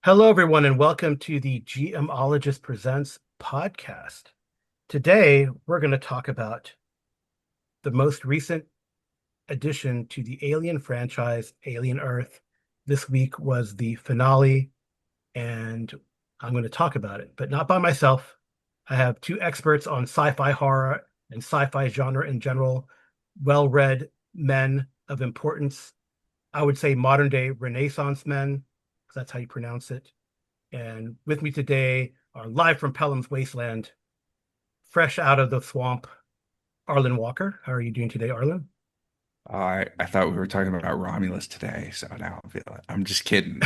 Hello, everyone, and welcome to the GMologist Presents podcast. Today, we're going to talk about the most recent addition to the Alien franchise, Alien Earth. This week was the finale, and I'm going to talk about it, but not by myself. I have two experts on sci-fi horror and sci-fi genre in general, well-read men of importance. I would say modern day Renaissance men, because that's how you pronounce it. And with me today are live from Pelham's Wasteland, fresh out of the swamp, Arlen Walker. How are you doing today, Arlen? I thought we were talking about Romulus today, so now I'm just kidding.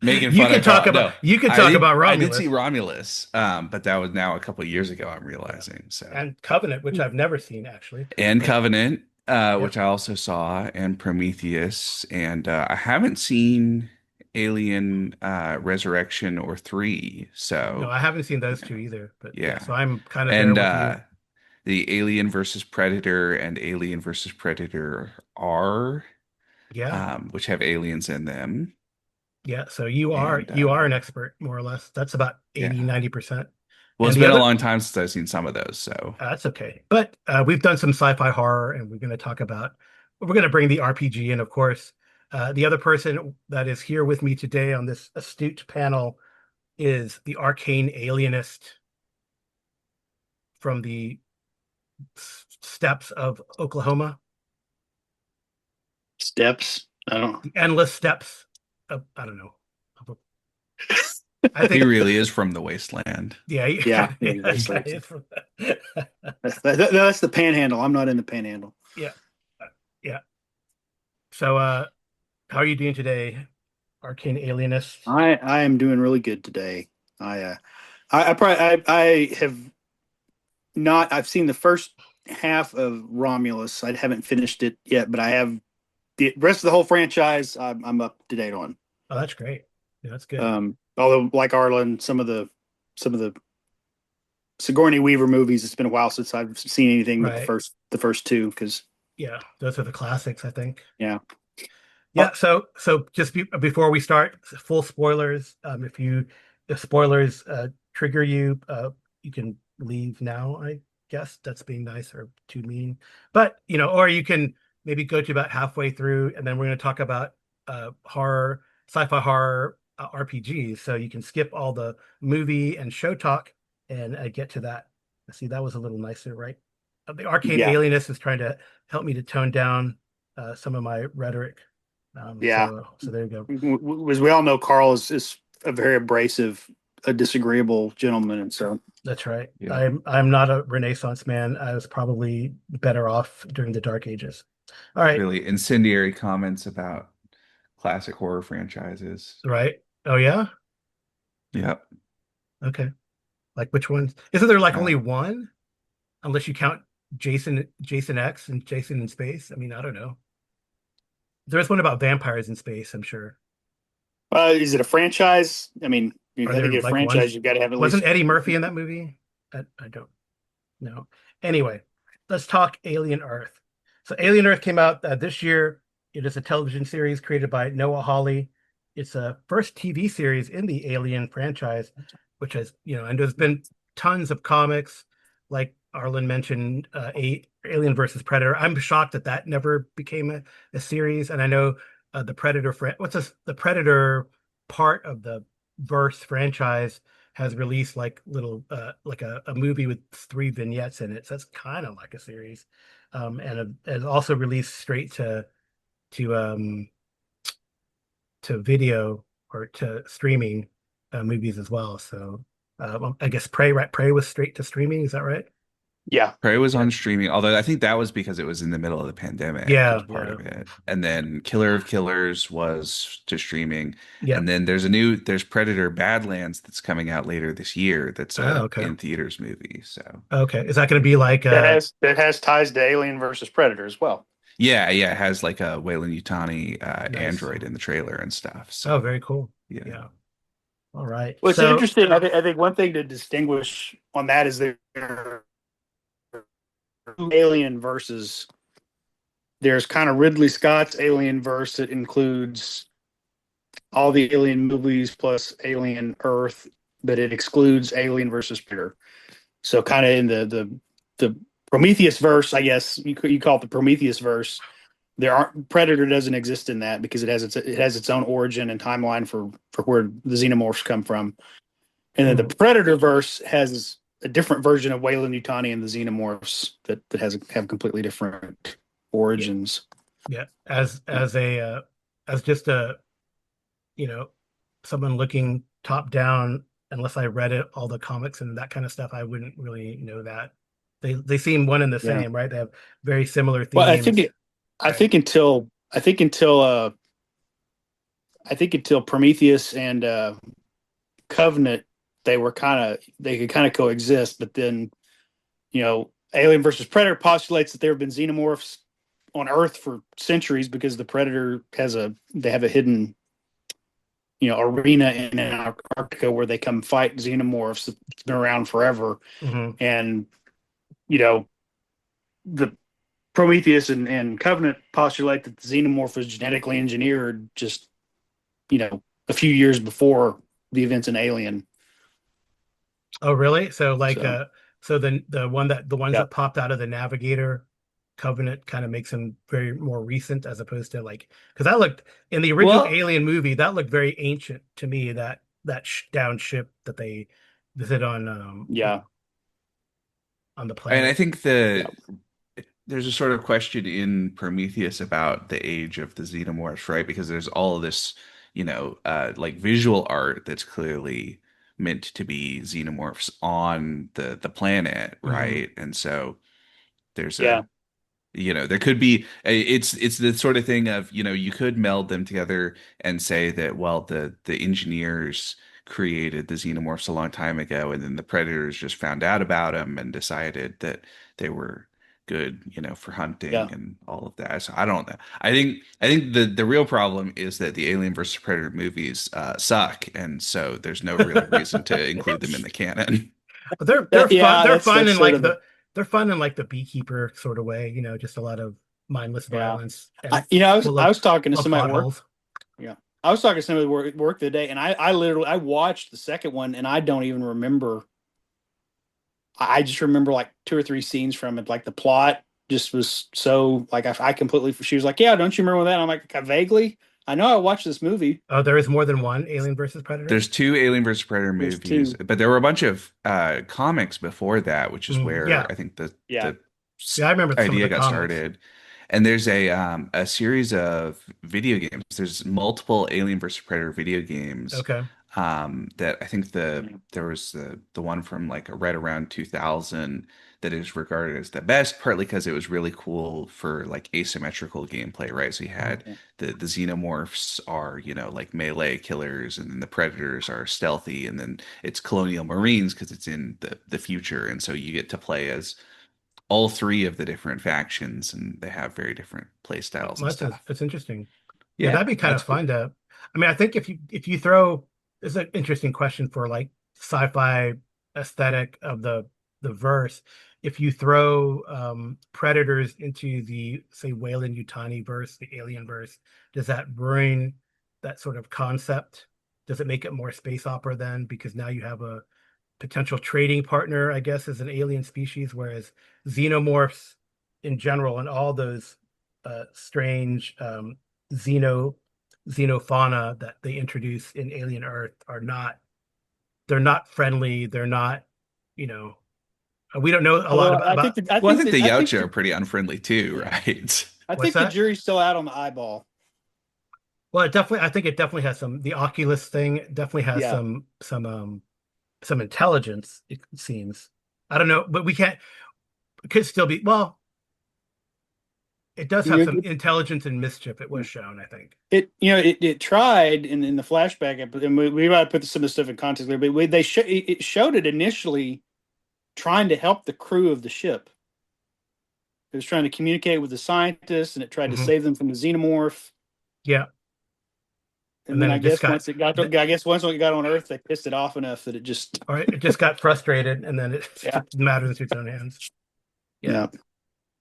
Making you fun can of talk about no. you can I talk did about I did see Romulus, Romulus, but that was now a couple of years ago, I'm yeah, realizing. So and Covenant, which I've never seen actually. and But Covenant, yep, which I also saw, and Prometheus, and I haven't seen Alien Resurrection or Three. no, So I haven't seen those yeah, two either. But yeah, yeah. so I'm kind of there And with you. the Alien versus Predator and Alien versus Predator R. Yeah, Which have aliens in them. yeah. So you are And you are an expert, more or less. That's about yeah, 80, 90%. well, And it's the been a other, long time since I've seen some of those. So That's okay. But we've done some sci-fi horror, and we're going to bring the RPG in, of course. The other person that is here with me today on this astute panel is the arcane alienist from the steppes of Oklahoma, Steps. I don't. the endless steppes of, I don't know. I he think, really is from the wasteland. yeah, Yeah, yeah, yeah, that's like it's from, that's the panhandle. I'm not in the panhandle. yeah, yeah. So, how are you doing today, arcane alienist? I am doing really good today. I uh I probably I have not. I've seen the first half of Romulus. I haven't finished it yet, but I have the rest of the whole franchise. I'm up to date on. Oh, that's great. Yeah, that's good. Although like Arlen, some of the Sigourney Weaver movies, it's been a while since I've seen anything but the Right. first two. Because Yeah, those are the classics, I think. yeah. Yeah, so just before we start, full spoilers. If spoilers trigger you, you can leave now, I guess. That's being nice or too mean. But, or you can maybe go to about halfway through, and then we're going to talk about horror, sci-fi horror RPGs. So you can skip all the movie and show talk and get to that. See, that was a little nicer, right? The arcane Yeah. alienist is trying to help me to tone down some of my rhetoric. Yeah. So there you go. As we all know, Carl is a very abrasive, a disagreeable gentleman, and so That's right. Yeah, I'm not a Renaissance man. I was probably better off during the Dark Ages. All right, really incendiary comments about classic horror franchises. right. Oh yeah. Yep. Okay. Like which ones? Isn't there like only Uh, one? Unless you count Jason X and Jason in Space. I mean, I don't know. There's one about vampires in space, I'm sure. is it a franchise? I mean, Are I there think a like ones? franchise you've got to have at Wasn't least. Eddie Murphy in that movie? I don't know. Anyway, let's talk Alien Earth. So Alien Earth came out this year. It is a television series created by Noah Hawley. It's a first TV series in the Alien franchise, which has, and there's been tons of comics, like Arlen mentioned, Alien versus Predator. I'm shocked that that never became a series. And I know the Predator, what's this, the Predator part of the verse franchise has released like little like a movie with three vignettes in it. So that's kind of like a series. And it has also released straight to um to video or to streaming movies as well. So I guess Prey, right? Prey was straight to streaming, is that right? Yeah, Prey was Yeah. on streaming, although I think that was because it was in the middle of the pandemic was Yeah, part yeah. of it. And then Killer of Killers was to streaming. Yeah. And then there's Predator Badlands that's coming out later this year that's Oh, a okay. in theaters movie. So Okay. Is that going to be like that has ties to Alien versus Predator as well. yeah, yeah, it has like a Weyland-Yutani nice? android in the trailer and stuff. So Oh, very cool. yeah. Yeah. All right. Well, it's So, interesting. I think one thing to distinguish on that is there Alien versus there's kind of Ridley Scott's Alien verse that includes all the Alien movies plus Alien Earth, but it excludes Alien versus Predator. So kind of in the Prometheus verse, I guess you call it the Prometheus verse. There aren't Predator doesn't exist in that because it has its own origin and timeline for where the xenomorphs come from. And then the Predator verse has a different version of Weyland-Yutani and the xenomorphs that have completely different origins. Yeah, as just a someone looking top down, unless I read it, all the comics and that kind of stuff, I wouldn't really know that. They seem one and the Yeah. same, right? They have very similar Well, themes. I think until Prometheus and Covenant, they could kind of coexist, but then Alien versus Predator postulates that there have been xenomorphs on Earth for centuries because the Predator they have a hidden arena in Antarctica where they come fight xenomorphs. It's been around forever, and the Prometheus and Covenant postulate that the xenomorph was genetically engineered just a few years before the events in Alien. Oh, really? So the ones Yeah. that popped out of the Navigator Covenant kind of makes them very more recent as opposed to because that looked in the original Well, Alien movie, that looked very ancient to me, that down ship that they visit Yeah. on the and I planet. think there's a sort of question in Prometheus about the age of the xenomorphs, right? Because there's all of this, like visual art that's clearly meant to be xenomorphs on the planet, right? And so there's Yeah. there could be it's the sort of thing of, you could meld them together and say that, well, the engineers created the xenomorphs a long time ago, and then the predators just found out about them and decided that they were good, for hunting Yeah. and all of that. So I don't know. I think the real problem is that the Alien versus Predator movies suck, and so there's no real reason to include them in the canon. But they're fun. Yeah, They're that's fun in sort of the they're fun in the beekeeper sort of way, just a lot of mindless yeah. violence I, and you know, I was full I of was talking to somebody at plot work. holes. Yeah, I was talking to somebody at work the other day, and I literally I watched the second one, and I don't even remember. I just remember like two or three scenes from it. Like the plot just was so like I completely. She was like, "Yeah, don't you remember that?" And I'm like, vaguely. I know I watched this movie. Oh, there is more than one Alien versus Predator. There's two Alien versus Predator There's movies, two. but there were a bunch of comics before that, which is where Yeah, I think the Yeah, the yeah, I remember some of idea the got comics. started. And there's a series of video games. There's multiple Alien versus Predator video games. Okay. That I think there was the one from like right around 2000 that is regarded as the best, partly because it was really cool for like asymmetrical gameplay, right? So you had yeah, the xenomorphs are, like melee killers, and then the predators are stealthy, and then it's colonial marines because it's in the future, and so you get to play as all three of the different factions, and they have very different play styles and stuff. That's interesting. Yeah, Yeah, that'd be kind that's of cool. fun to. I mean, I think if you throw, this is an interesting question for sci-fi aesthetic of the verse. If you throw predators into the, say, Weyland-Yutani-verse, the alien verse, does that ruin that sort of concept? Does it make it more space opera then? Because now you have a potential trading partner, I guess, as an alien species, whereas xenomorphs in general and all those strange xeno xenofauna that they introduce in Alien Earth they're not friendly. They're not, you know, we don't know a lot well, about Well, I think the Yautja are pretty unfriendly too, yeah, right? I what's think the that? jury's still out on the eyeball. Well, I think it definitely has the Oculus thing definitely has Yeah, some intelligence, it seems. I don't know, but it could still be, well, it does have some it, intelligence and mischief. It was shown, I think. it tried in the flashback, and we might put some of the stuff in context there, but it showed it initially trying to help the crew of the ship. It was trying to communicate with the scientists, and it tried to Hmm. save them from the xenomorph. Yeah, and And then then I it just guess once it got on Earth, they pissed it off enough that it just or it just got frustrated, and then it yeah, took matters into its own hands. Yeah, yeah,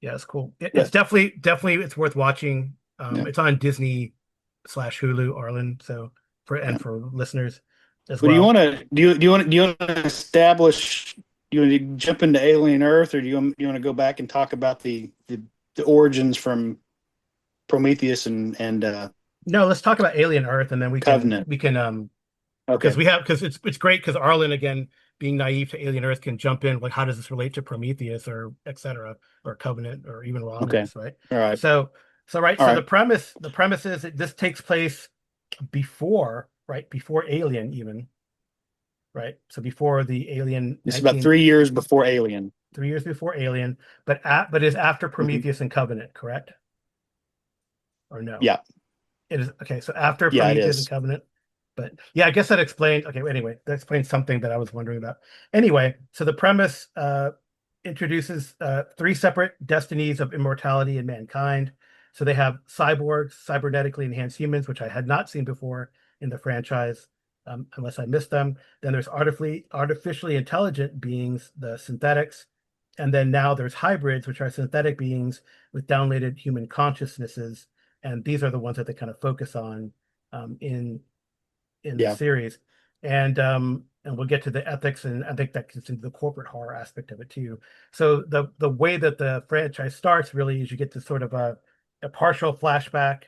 yeah, it's cool. It's yeah, definitely it's worth watching. yeah. It's on Disney/Hulu, Arlen, so for listeners as But do you well. want to establish? Do you want to jump into Alien Earth, or do you want to go back and talk about the origins from Prometheus and No, let's talk about Alien Earth, and then Covenant? we can because Okay. it's great because Arlen, again, being naive to Alien Earth, can jump in like, how does this relate to Prometheus or etc. or Covenant or even Okay. Romulus, right? All right. So right, All so right. the premise is that this takes place before, right, before Alien even, right? So before the Alien It's about 19 3 years before Alien. 3 years before Alien, but is after Mhm. Prometheus and Covenant, correct? Or no? Yeah. It is okay. So after Yeah, it Prometheus and is. Covenant, but yeah, I guess that explains. Okay, anyway, that explains something that I was wondering about. Anyway, so the premise introduces three separate destinies of immortality in mankind. So they have cyborgs, cybernetically enhanced humans, which I had not seen before in the franchise, unless I missed them. Then there's artificially intelligent beings, the synthetics, and then now there's hybrids, which are synthetic beings with downloaded human consciousnesses, and these are the ones that they kind of focus on in the Yeah. series, and we'll get to the ethics, and I think that gets into the corporate horror aspect of it too. So the way that the franchise starts really is you get to sort of a partial flashback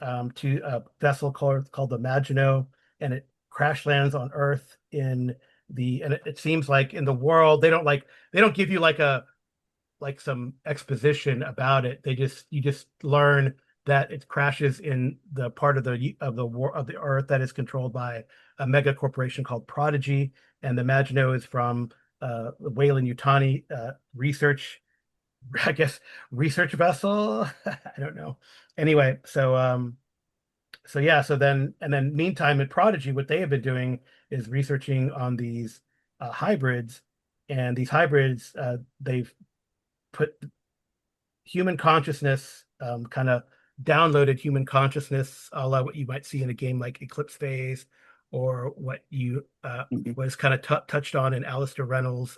to a vessel called the Maginot, and it crash lands on Earth and it seems like in the world they don't give you like some exposition about it. You just learn that it crashes in the part of the Earth that is controlled by a mega corporation called Prodigy, and the Maginot is from the Weyland-Yutani research, I guess, research vessel. I don't know. Anyway, so yeah, so then meantime in Prodigy, what they have been doing is researching on these hybrids, and these hybrids they've put human consciousness, kind of downloaded human consciousness, a la what you might see in a game like Eclipse Phase, or what you Mhm. was kind of touched on in Alistair Reynolds'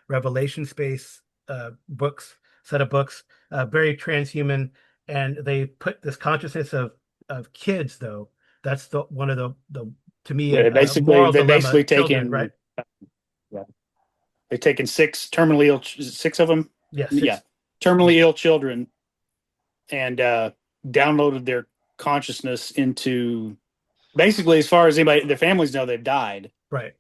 Revelation Space set of books, very transhuman, and they put this consciousness of kids, though. That's the one of the to me a moral They dilemma. basically Children, right? taken yeah, they've taken six of them. Yes, Yeah, six. terminally Yeah, ill children and downloaded their consciousness into basically, as far as anybody, their families know, they've died. right.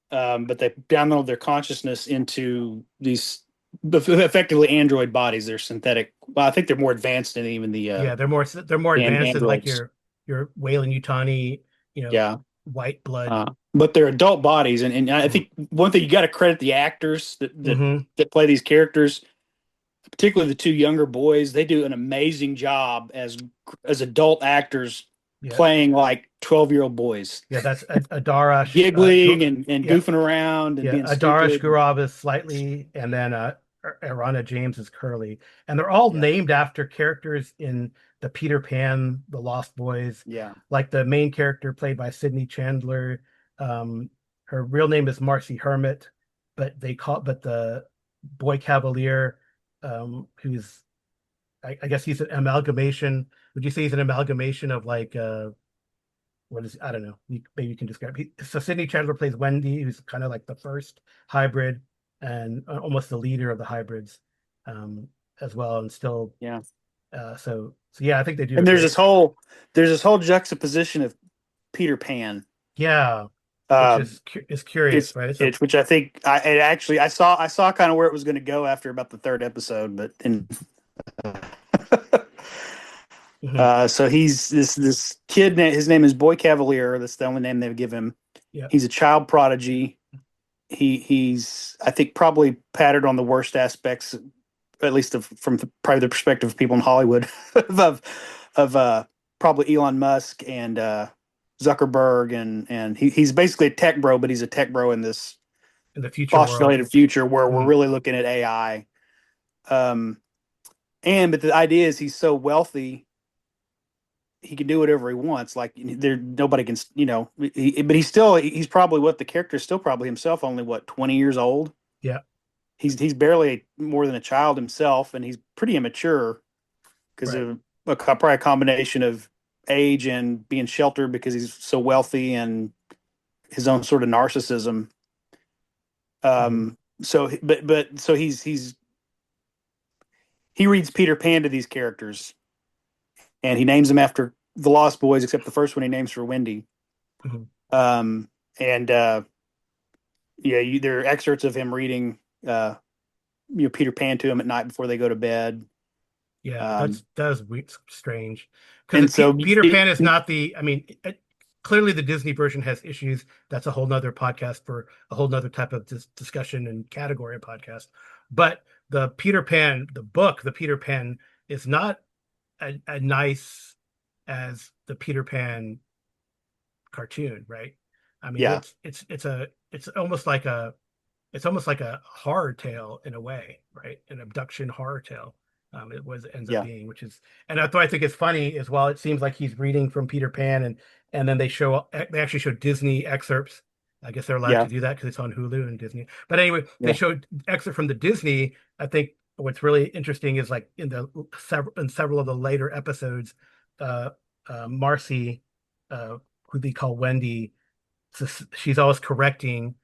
But they download their consciousness into these effectively android bodies. They're synthetic. Well, I think they're more advanced than even Yeah, they're more advanced than like androids. your Weyland-Yutani, Yeah. white blood. But they're adult bodies, and I Mm-hmm. think one thing you got to credit the actors Mm-hmm. that play these characters, particularly the two younger boys. They do an amazing job as adult actors Yeah, playing like 12-year-old boys, yeah, that's Adara. giggling and Yeah, goofing around and yeah, being Adara stupid. Shkurov is slightly, and then Arana James is Curly, and they're all Yeah, named after characters in the Peter Pan, the Lost Boys. yeah. Like the main character played by Sydney Chandler, um, her real name is Marcy Hermit, but the boy Cavalier, who's I guess he's an amalgamation. Would you say he's an amalgamation of like what is, I don't know. Maybe you can describe. So Sydney Chandler plays Wendy, who's kind of like the first hybrid and almost the leader of the hybrids, um, as well, and still. Yeah. So yeah, I think they do a And great. there's this whole juxtaposition of Peter Pan. Yeah, which Um, is curious, right? It's a it's which I think I saw kind of where it was going to go after about the third episode, but and mhm, so he's this kid. His name is Boy Cavalier. That's the only name they've given him. yeah, He's a child prodigy. He's I think probably patterned on the worst aspects, at least from probably the perspective of people in Hollywood, of probably Elon Musk and Zuckerberg, and he's basically a tech bro, but he's a tech bro in this in the future world. postulated future where we're Mhm, really looking at AI. Um, but the idea is he's so wealthy he can do whatever he wants. Like there, nobody can, but he's probably what the character is still probably himself, only what 20 years old. yeah, He's barely more than a child himself, and he's pretty immature because right. of probably a combination of age and being sheltered because he's so wealthy and his own sort of narcissism. Mhm. So he reads Peter Pan to these characters, and he names them after the Lost Boys, except the first one he names for Wendy. Mhm. Um, and yeah, there are excerpts of him reading, Peter Pan to him at night before they go to bed. Yeah, Um, that's weird, strange. Because and so Peter Pan is not the. I mean, clearly the Disney version has issues. That's a whole nother podcast for a whole nother type of discussion and category of podcast. But the Peter Pan, the book, the Peter Pan is not a nice as the Peter Pan cartoon, right? I mean, yeah, it's almost like a it's almost like a horror tale in a way, right? An abduction horror tale. It was ends up yeah, being, which is, and I think it's funny as well. It seems like he's reading from Peter Pan, and then they actually show Disney excerpts. I guess they're allowed yeah, to do that because it's on Hulu and Disney. But anyway, they yeah, showed excerpt from the Disney. I think what's really interesting is like in several of the later episodes, uh, Marcy, uh, who they call Wendy, so she's always correcting,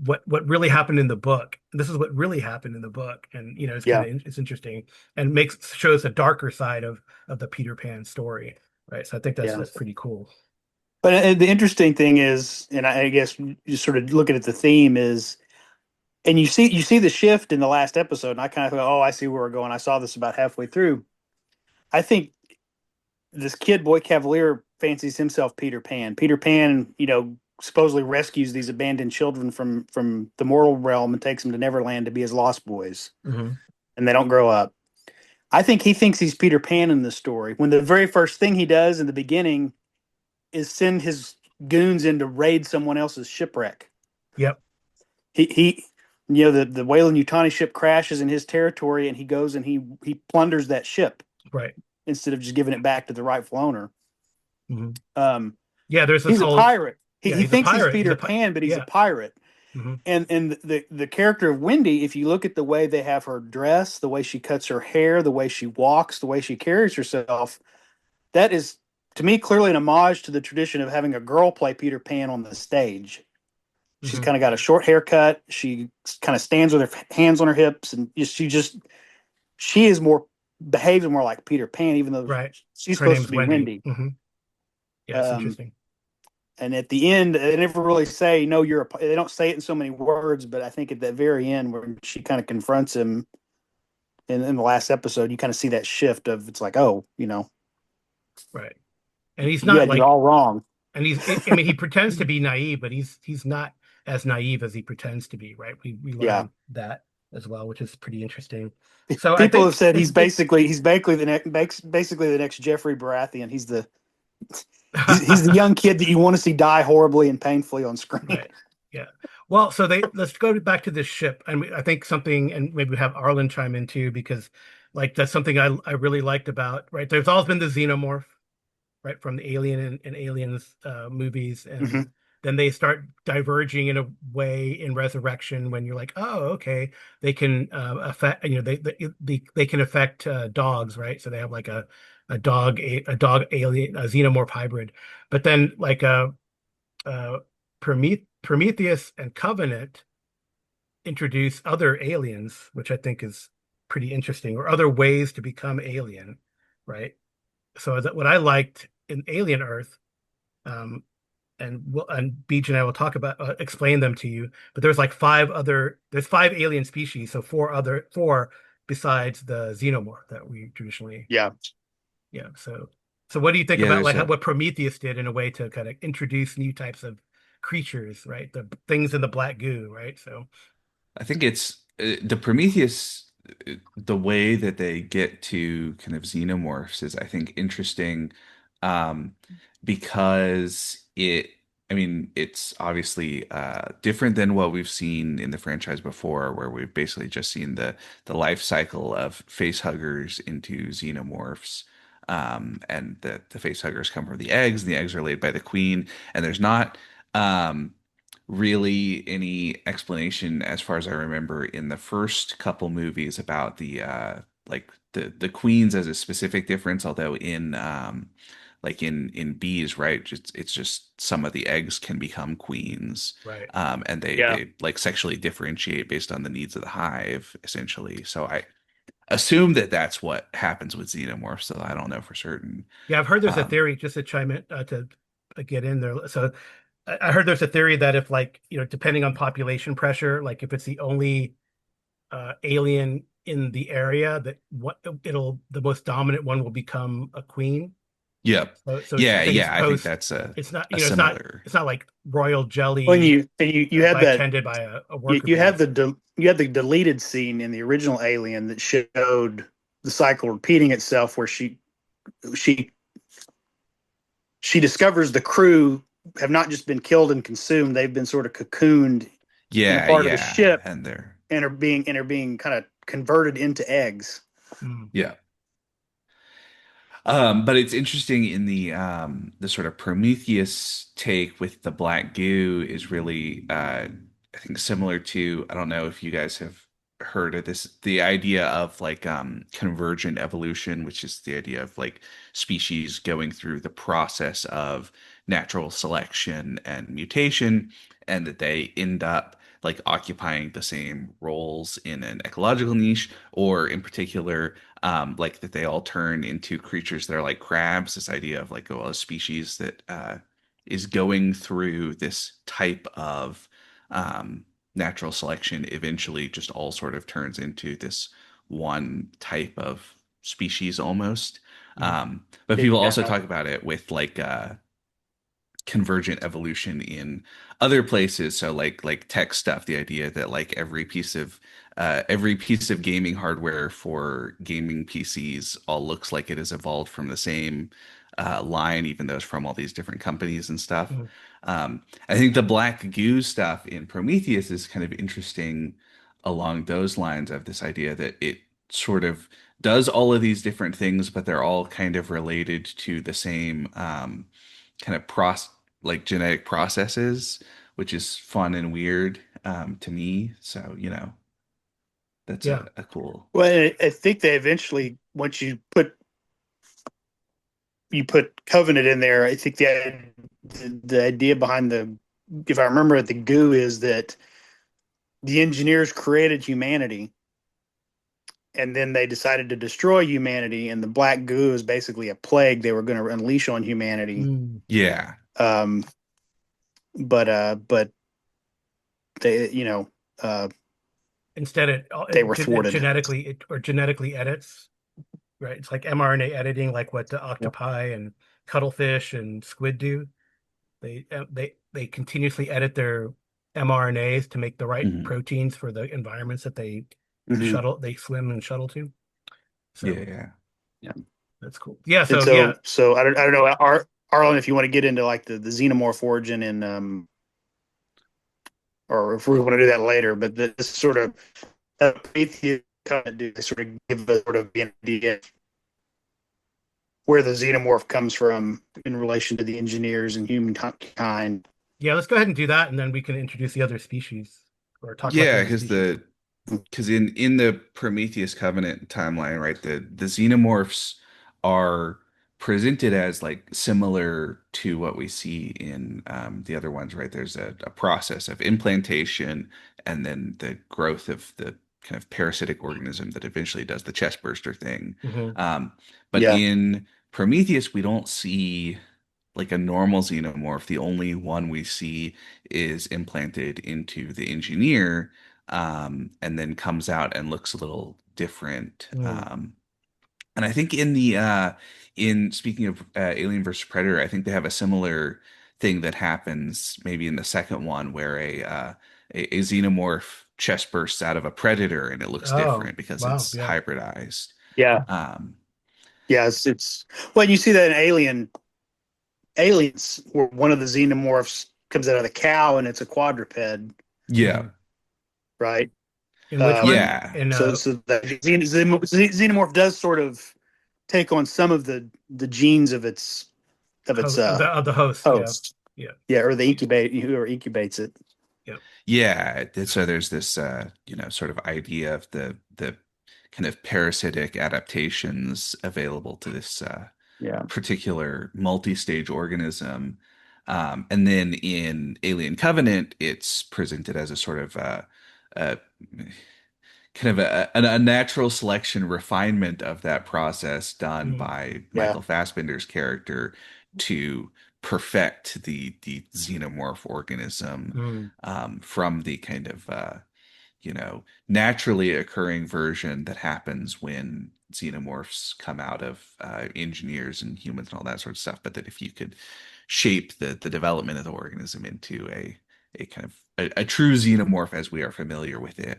what really happened in the book. This is what really happened in the book, and it's kind yeah, of it's interesting and makes shows a darker side of the Peter Pan story, right? So I think that's yeah. that's pretty cool. But the interesting thing is, and I guess you sort of looking at the theme is, and you see the shift in the last episode, and I kind of go, oh, I see where we're going. I saw this about halfway through. I think this kid, Boy Cavalier, fancies himself Peter Pan. Peter Pan, supposedly rescues these abandoned children from the mortal realm and takes them to Neverland to be his lost boys, Hmm. and they don't grow up. I think he thinks he's Peter Pan in this story. When the very first thing he does in the beginning is send his goons in to raid someone else's shipwreck. Yep. He the Weyland-Yutani ship crashes in his territory, and he goes and he plunders that ship Right. instead of just giving it back to the rightful owner. Hmm. Um, Yeah. There's this he's a whole. pirate. He, Yeah. he He's a thinks he's pirate. Peter Pan, but he's a Yeah. pirate. Hmm. And the character of Wendy, if you look at the way they have her dress, the way she cuts her hair, the way she walks, the way she carries herself, that is to me clearly an homage to the tradition of having a girl play Peter Pan on the stage. She's Hmm. kind of got a short haircut. She kind of stands with her hands on her hips, and she is more behaves more like Peter Pan, even though Right. she's Her supposed to name's be Wendy. Wendy. Yeah. It's Um, interesting. and at the end, they never really say no. They don't say it in so many words, but I think at that very end, where she kind of confronts him in the last episode, you kind of see that shift of it's like, oh, Right. And he's you not had it like all wrong. and I mean, he pretends to be naive, but he's not as naive as he pretends to be, right? We Yeah, learn that as well, which is pretty interesting. So I people have think said he's basically the next Jeffrey Baratheon. He's the young kid that you want to see die horribly and painfully on screen. right, yeah. Well, so let's go back to this ship, and I think something, and maybe have Arlen chime in too, because like that's something I really liked about, right? There's always been the xenomorph, right, from the Alien and Aliens movies, and Hmm. then they start diverging in a way in Resurrection when you're like, oh, okay, they can affect, they can affect dogs, right? So they have like a dog alien, a xenomorph hybrid, but then like uh, Prometheus and Covenant introduce other aliens, which I think is pretty interesting, or other ways to become alien, right? So that what I liked in Alien Earth, um, and Beach and I will talk about explain them to you. But there's five alien species, so four besides the xenomorph that we traditionally, Yeah, yeah. So what do you think Yeah, about there's like a what Prometheus did in a way to kind of introduce new types of creatures, right? The things in the black goo, right? So I think it's the Prometheus, the way that they get to kind of xenomorphs is, I think, interesting, um, because I mean, it's obviously different than what we've seen in the franchise before, where we've basically just seen the life cycle of face huggers into xenomorphs. And the face huggers come from the eggs, and the eggs are laid by the queen, and there's not. Um, Really any explanation as far as I remember in the first couple movies about the like the queens as a specific difference, although in like in bees, right? Just it's just some of the eggs can become queens, Right. and they Yeah. they like sexually differentiate based on the needs of the hive, essentially. So I assume that that's what happens with xenomorphs, though I don't know for certain. Yeah, I've heard there's a Um, theory, just to chime in to get in there. So I heard there's a theory that if like, depending on population pressure, like if it's the only alien in the area, that what it'll the most dominant one will become a queen. yep. So I Yeah, think it's yeah, I think post. that's a It's not, a it's not similar. it's not like royal When jelly you had by that tended by a you, worker you bee. had you had the deleted scene in the original Alien that showed the cycle repeating itself, where she she discovers the crew have not just been killed and consumed; they've been sort of cocooned in a Yeah, part of the yeah, ship and they're and are being kind of converted into eggs. Mm. yeah. But it's interesting in the sort of Prometheus take with the black goo is really I think similar to, I don't know if you guys have heard of this, the idea of like convergent evolution, which is the idea of like species going through the process of natural selection and mutation, and that they end up like occupying the same roles in an ecological niche, or in particular like that they all turn into creatures that are like crabs. This idea of like, a species that is going through this type of natural selection eventually just all sort of turns into this one type of species almost. Mm. But people also Yeah. talk about it with like convergent evolution in other places. So like tech stuff, the idea that like every piece of gaming hardware for gaming PCs all looks like it has evolved from the same line, even though it's from all these different companies and stuff. Mm. I think the black goo stuff in Prometheus is kind of interesting along those lines of this idea that it sort of does all of these different things, but they're all kind of related to the same kind of like genetic processes, which is fun and weird to me. So, that's Yeah. a cool. Well, I think they eventually, once you put Covenant in there, I think the idea behind if I remember it, the goo is that the engineers created humanity, and then they decided to destroy humanity, and the black goo is basically a plague they were going to unleash on humanity. Mm. Yeah. Um, but they, Instead, they were it thwarted. genetically edits, right? It's like mRNA editing, like what the Yep. octopi and cuttlefish and squid do. They continuously edit their mRNAs to make the right Mhm. proteins for the environments that Mhm. they swim and shuttle to. Yeah. So Yeah. Yeah. that's cool. Yeah. And So yeah, so I don't know, Arlen, if you want to get into like the xenomorph origin and or if we want to do that later, but this sort of Prometheus kind of do they sort of give a sort of an idea of where the xenomorph comes from in relation to the engineers and humankind. yeah. Let's go ahead and do that, and then we can introduce the other species or talk about the Yeah, other species. because in the Prometheus Covenant timeline, right, the xenomorphs are presented as like similar to what we see in the other ones, right? There's a process of implantation and then the growth of the kind of parasitic organism that eventually does the chest burster thing. Hmm. Um, but Yeah. in Prometheus, we don't see like a normal xenomorph. The only one we see is implanted into the engineer, and then comes out and looks a little different. Mm. And I think in the in speaking of Alien versus Predator, I think they have a similar thing that happens maybe in the second one where a xenomorph chest bursts out of a predator and it looks Oh, different because wow. it's Yeah. hybridized. Yeah. Um, Yeah. It's well, you see that in Aliens, where one of the xenomorphs comes out of the cow and it's a quadruped, yeah, Mhm. right? In which one? yeah, In So the xenomorph does sort of take on some of the genes of its of the host. Yeah. host. Yeah. Yeah, or the whoever incubates it. Yep. yeah. So there's this sort of idea of the kind of parasitic adaptations available to this Yeah. particular multi-stage organism. And then in Alien Covenant, it's presented as a sort of a kind of a natural selection refinement of that process done Mm, by Yeah. Michael Fassbender's character to perfect the xenomorph organism mm, from the kind of naturally occurring version that happens when xenomorphs come out of engineers and humans and all that sort of stuff. But that if you could shape the development of the organism into a kind of a true xenomorph as we are familiar with it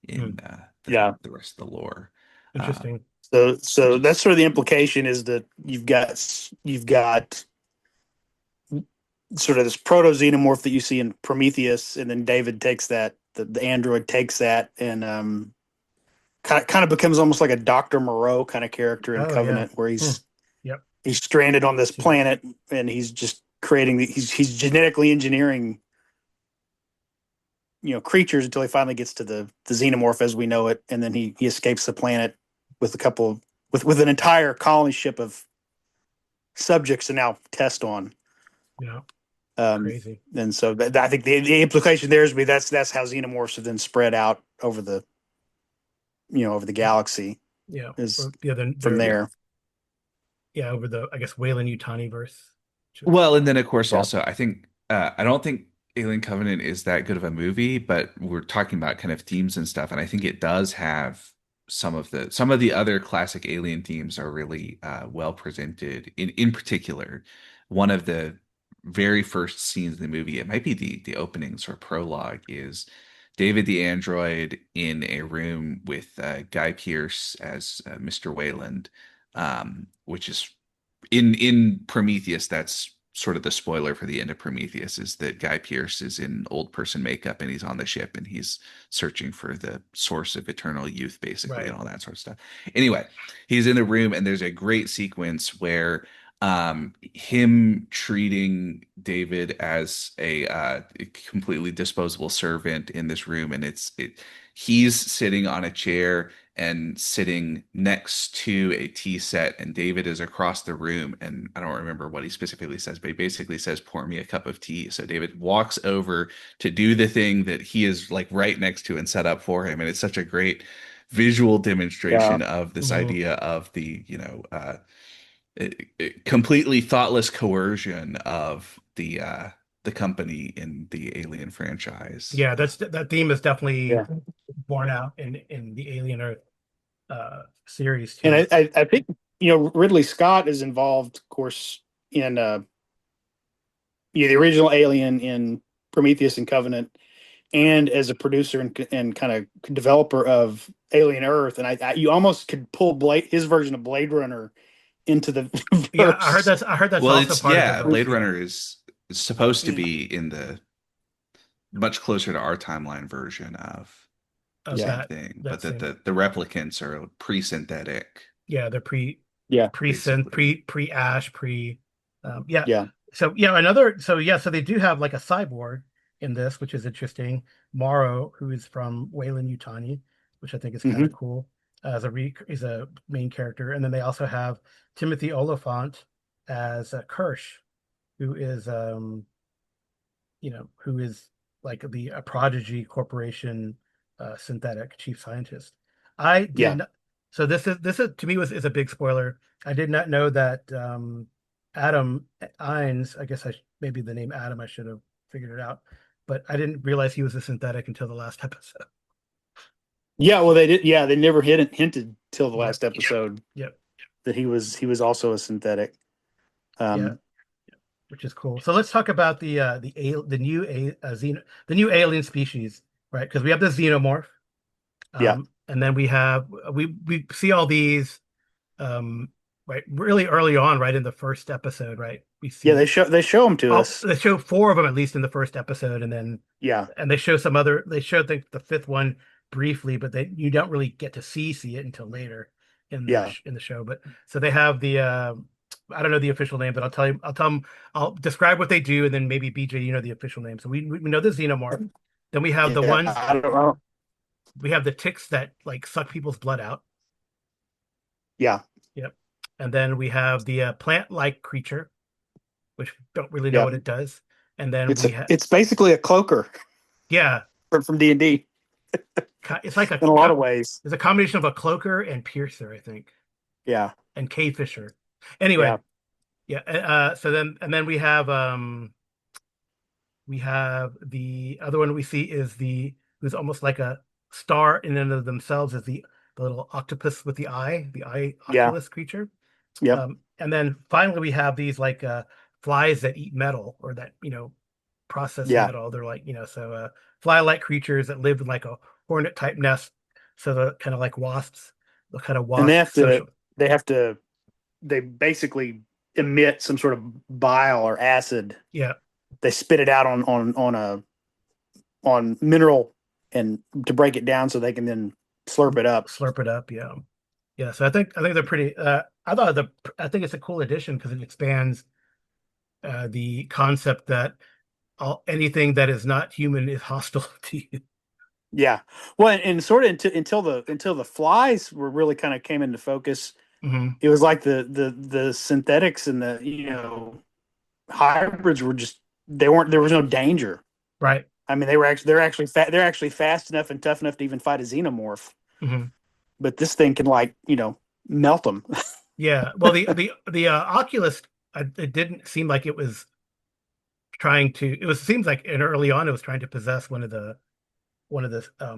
mm. in Yeah. the rest of the lore. Um, Interesting. which So that's is sort of the implication is that you've got sort of this proto xenomorph that you see in Prometheus, and then David takes that the android takes that and kind of becomes almost like a Dr. Moreau kind of character in Oh yeah. Covenant, where Mm, yep. he's stranded on this See that. planet and he's just creating he's genetically engineering creatures until he finally gets to the xenomorph as we know it, and then he escapes the planet with a couple with an entire colony ship of subjects to now test on. Yeah. Um, Crazy. and so I think the implication there is that's how xenomorphs have then spread out over the galaxy Yeah. is Yeah. from They're there. yeah over the I guess Weyland-Yutani-verse. Which is Well, and then of course Yeah. also I think I don't think Alien Covenant is that good of a movie, but we're talking about kind of themes and stuff, and I think it does have some of the other classic Alien themes are really well presented. In particular, one of the very first scenes in the movie, it might be the openings or prologue, is David the android in a room with Guy Pearce as Mr. Wayland, which is in Prometheus, that's sort of the spoiler for the end of Prometheus is that Guy Pearce is in old person makeup and he's on the ship and he's searching for the source of eternal youth, basically, right. and all that sort of stuff. Anyway, he's in the room and there's a great sequence where him treating David as a completely disposable servant in this room, and he's sitting on a chair and sitting next to a tea set, and David is across the room, and I don't remember what he specifically says, but he basically says, "Pour me a cup of tea." So David walks over to do the thing that he is like right next to and set up for him, and it's such a great visual Yeah. demonstration of this Hmm. idea of completely thoughtless coercion of the company in the Alien franchise. Yeah. That theme is definitely Yeah. borne out in the Alien Earth series And too. I think Ridley Scott is involved, of course, in the original Alien in Prometheus and Covenant, and as a producer and kind of developer of Alien Earth. And you almost could pull his version of Blade Runner into the Yeah, verse. I heard that's Well, also it's part of the yeah, verse. Blade Yeah. Runner is supposed to Yeah. be in the much closer to our timeline version of the Of same Yeah. thing, but that that same. the replicants are pre-synthetic, Yeah, they're Yeah. pre-synth, basically. pre-ash, yeah. Yeah. So yeah, another so yeah, so they do have like a cyborg in this, which is interesting. Morrow, who is from Weyland-Yutani, which I think is kind of Hmm. cool, as is a main character. And then they also have Timothy Oliphant as Kirsch, who is who is like the a Prodigy Corporation synthetic chief scientist. I did Yeah. not. So this is to me was is a big spoiler. I did not know that Adam Ines. I guess maybe the name Adam. I should have figured it out, but I didn't realize he was a synthetic until the last episode. Yeah. Well, they did. Yeah. They never hinted till the Yep. last episode Yep. that he was also a synthetic. Yeah. Um, Which is cool. So let's talk about the new the new alien species, right? Because we have the xenomorph. yeah. And then we see all these right really early on, right in the first episode, right? We Yeah. see They show them to all us. they show four of them at least in the first episode, and then Yeah. they show some other they show the fifth one briefly, but you don't really get to see it until later Yeah. in the show. But so they have the I don't know the official name, but I'll tell them I'll describe what they do, and then maybe BJ, you know the official name. So we know the xenomorph. Then we have the Yeah. ones I don't know. we have the ticks that like suck people's blood out. Yeah. Yep. and then we have the plant-like creature, which don't really know Yeah. what it does. And then we have It's basically a cloaker yeah, from D&D it's like in a lot of ways. it's a combination of a cloaker and piercer, I think, Yeah. and cave fisher. Yeah. Anyway, yeah. So then and then we have the other one we see is the who's almost like a star in and of themselves is the little octopus with the eye Yeah. oculus creature. Yep. And then finally we have these like flies that eat metal or that process Yeah. metal. They're like so fly-like creatures that live in like a hornet type nest. So the kind of like wasps, the kind of And wasp social. they have to they basically emit some sort of bile or acid. Yeah, They spit it out on mineral and to break it down so they can then slurp it up. slurp it up. Yeah, yeah. So I think they're pretty. I think it's a cool addition because it expands the concept that anything that is not human is hostile to you. Yeah. Well, and sort of until the flies were really kind of came into focus, Hmm. it was like the synthetics and the hybrids were just they weren't there was no danger. Right. I mean, they're actually fast enough and tough enough to even fight a xenomorph. Hmm. But this thing can melt them. Yeah. Well, the Oculus, it didn't seem like it was trying to. It was seems like in early on it was trying to possess one of the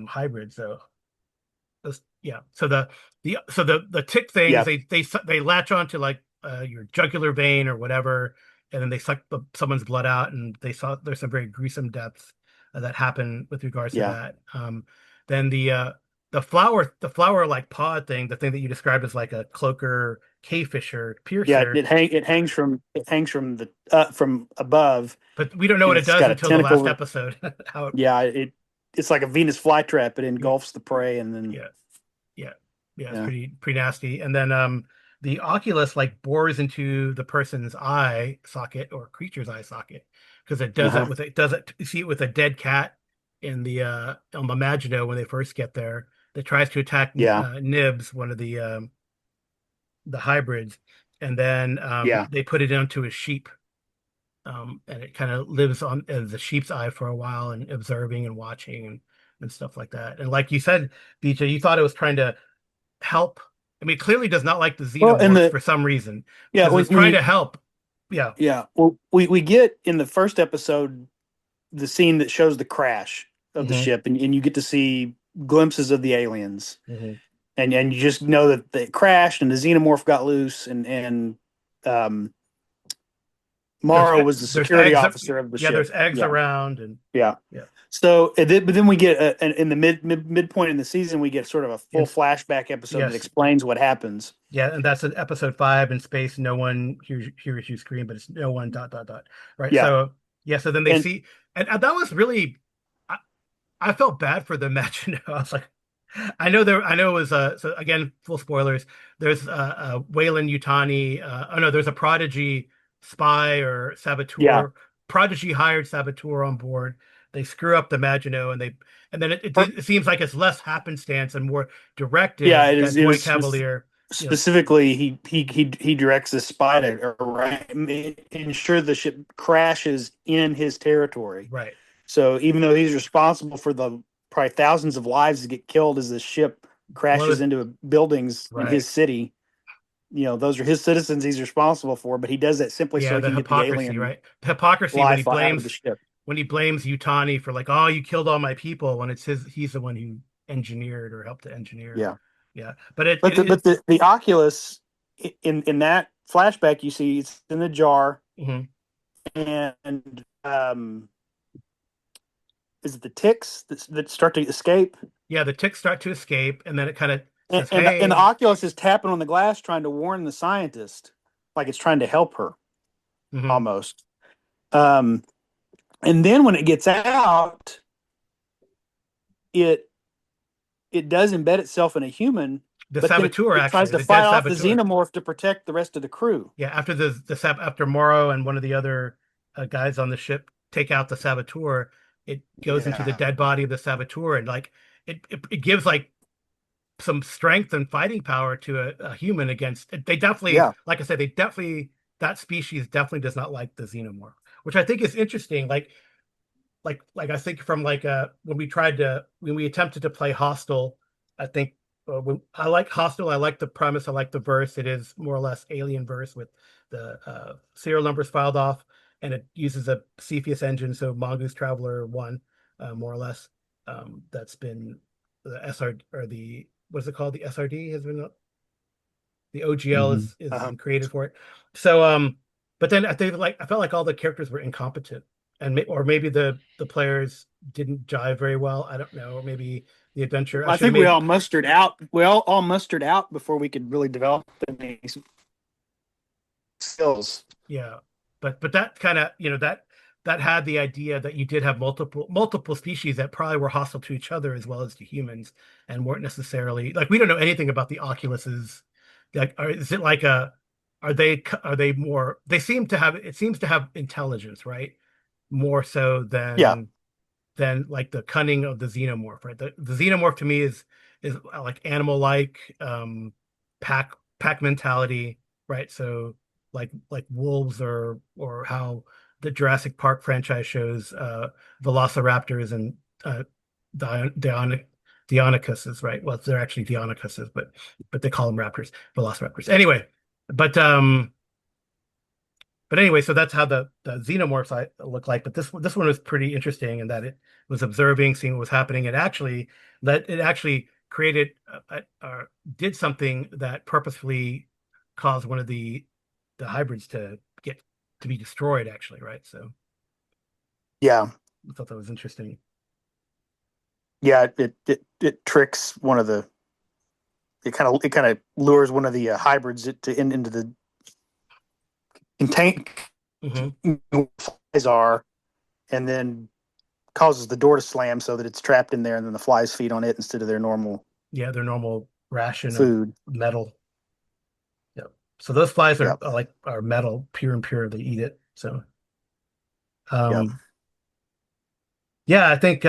hybrids. So yeah. So the tick things Yeah. they latch onto like your jugular vein or whatever, and then they suck someone's blood out, and they saw there's some very gruesome deaths that happen with regards to Yeah. that. Then the flower like pod thing, the thing that you described as like a cloaker, cavefisher, Yeah. piercer, It hangs from the from above, but we don't know and what it it's does got a until the last tentacle. episode. How Yeah. It's like a Venus flytrap. It yeah, engulfs the prey, and then yeah. Yeah. Yeah, it's yeah. pretty nasty. And then the Oculus like bores into the person's eye socket or creature's eye socket because it does that Uh-huh. with it does it you see it with a dead cat in the on the Magino when they first get there that tries to attack Yeah. Nibs, one of the hybrids, and then Yeah. they put it onto a sheep. And it kind of lives on as the sheep's eye for a while and observing and watching and stuff like that. And like you said, BJ, you thought it was trying to help. I mean, it clearly does not like the Well, and xenomorphs for some reason yeah, because it's when trying you to help. Yeah. well, we get in the first episode the scene that shows the crash of the Hmm. ship, and you get to see glimpses of the aliens, Hmm. and you just know that they crashed and the xenomorph got loose, and um, Morrow was the There's security eggs. officer of the Yeah, there's ship. eggs Yeah, around and yeah. yeah. So, but then we get in the midpoint in the season, we get sort of a full And flashback episode that yes, explains what happens. yeah, and that's in episode 5 in space. No one hears you scream, but it's no one dot dot dot. Right. Yeah, So yeah. So then they and see, and that was really. I felt bad for them. Imagine. I was like, I know there. I know it was. So again, full spoilers. There's a Weyland-Yutani. Oh no, there's a Prodigy spy or yeah, saboteur. Prodigy hired saboteur on board. They screw up the Maginot, and then it seems like it's less happenstance and more yeah. directive that It Boy was Cavalier. You know, specifically he directs this spy to ensure the ship crashes in his territory. right. So even though he's responsible for the probably thousands of lives that get killed as the ship crashes Blows. into buildings in Right. his city, those are his citizens he's responsible for. But he does that simply so Yeah, he the can get the hypocrisy, alien right? Hypocrisy life out of the ship. when he blames Utani for like, oh, you killed all my people when it's he's the one who engineered or helped to engineer. Yeah, Yeah. But it, but it is the Oculus in that flashback you see it's in the jar, mhm. and is it the ticks that start to escape? Yeah, the ticks start to escape and then it kind of And, says, and the hey, Oculus is tapping on the glass, trying to warn the scientist, like it's trying to help her mhm. almost. Um, and then when it gets out, it it does embed itself in a human, The but then saboteur it tries actually, to the dead fight off the saboteur. xenomorph to protect the rest of the crew. Yeah, after Morrow and one of the other guys on the ship take out the saboteur, it goes into the Yeah, dead body of the saboteur and like it gives like some strength and fighting power to a human against. They definitely, Yeah. like I said, they definitely that species definitely does not like the xenomorph, which I think is interesting. Like I think from like when we attempted to play Hostel, I think when I like Hostel, I like the premise, I like the verse. It is more or less alien verse with the serial numbers filed off, and it uses a Cepheus engine, so Mongoose Traveler 1, more or less. That's been the SR or the what's it called? The SRD has been the OGL Hmm. is created for it. So but then I think like I felt like all the characters were incompetent, and or maybe the players didn't jive very well. I don't know. Or maybe the adventure I I should have think we made. all mustered out. We all mustered out before we could really develop any skills. Yeah, but that kind of that had the idea that you did have multiple species that probably were hostile to each other as well as to humans, and weren't necessarily like we don't know anything about the Oculuses. Like, is it like a are they more? They seem to have it seems to have intelligence, right? More so Yeah. than like the cunning of the xenomorph, right? The xenomorph to me is like animal-like, pack mentality, right? So like wolves or how the Jurassic Park franchise shows velociraptors and Dion Dionycuses, right? Well, they're actually Dionycuses, but they call them raptors, velociraptors. But anyway, so that's how the xenomorphs look like. But this one was pretty interesting in that it was observing, seeing what was happening. It actually created did something that purposefully caused one of the hybrids to get to be destroyed. Actually, right? So Yeah. I thought that was interesting. Yeah. It tricks one of the. It kind of lures one of the hybrids into the contain Hmm. flies are, and then causes the door to slam so that it's trapped in there, and then the flies feed on it instead of their normal Yeah, their normal ration of food. metal. Yep. So those flies Yep. are metal, pure and pure. They eat it. So Yep. um, yeah, I think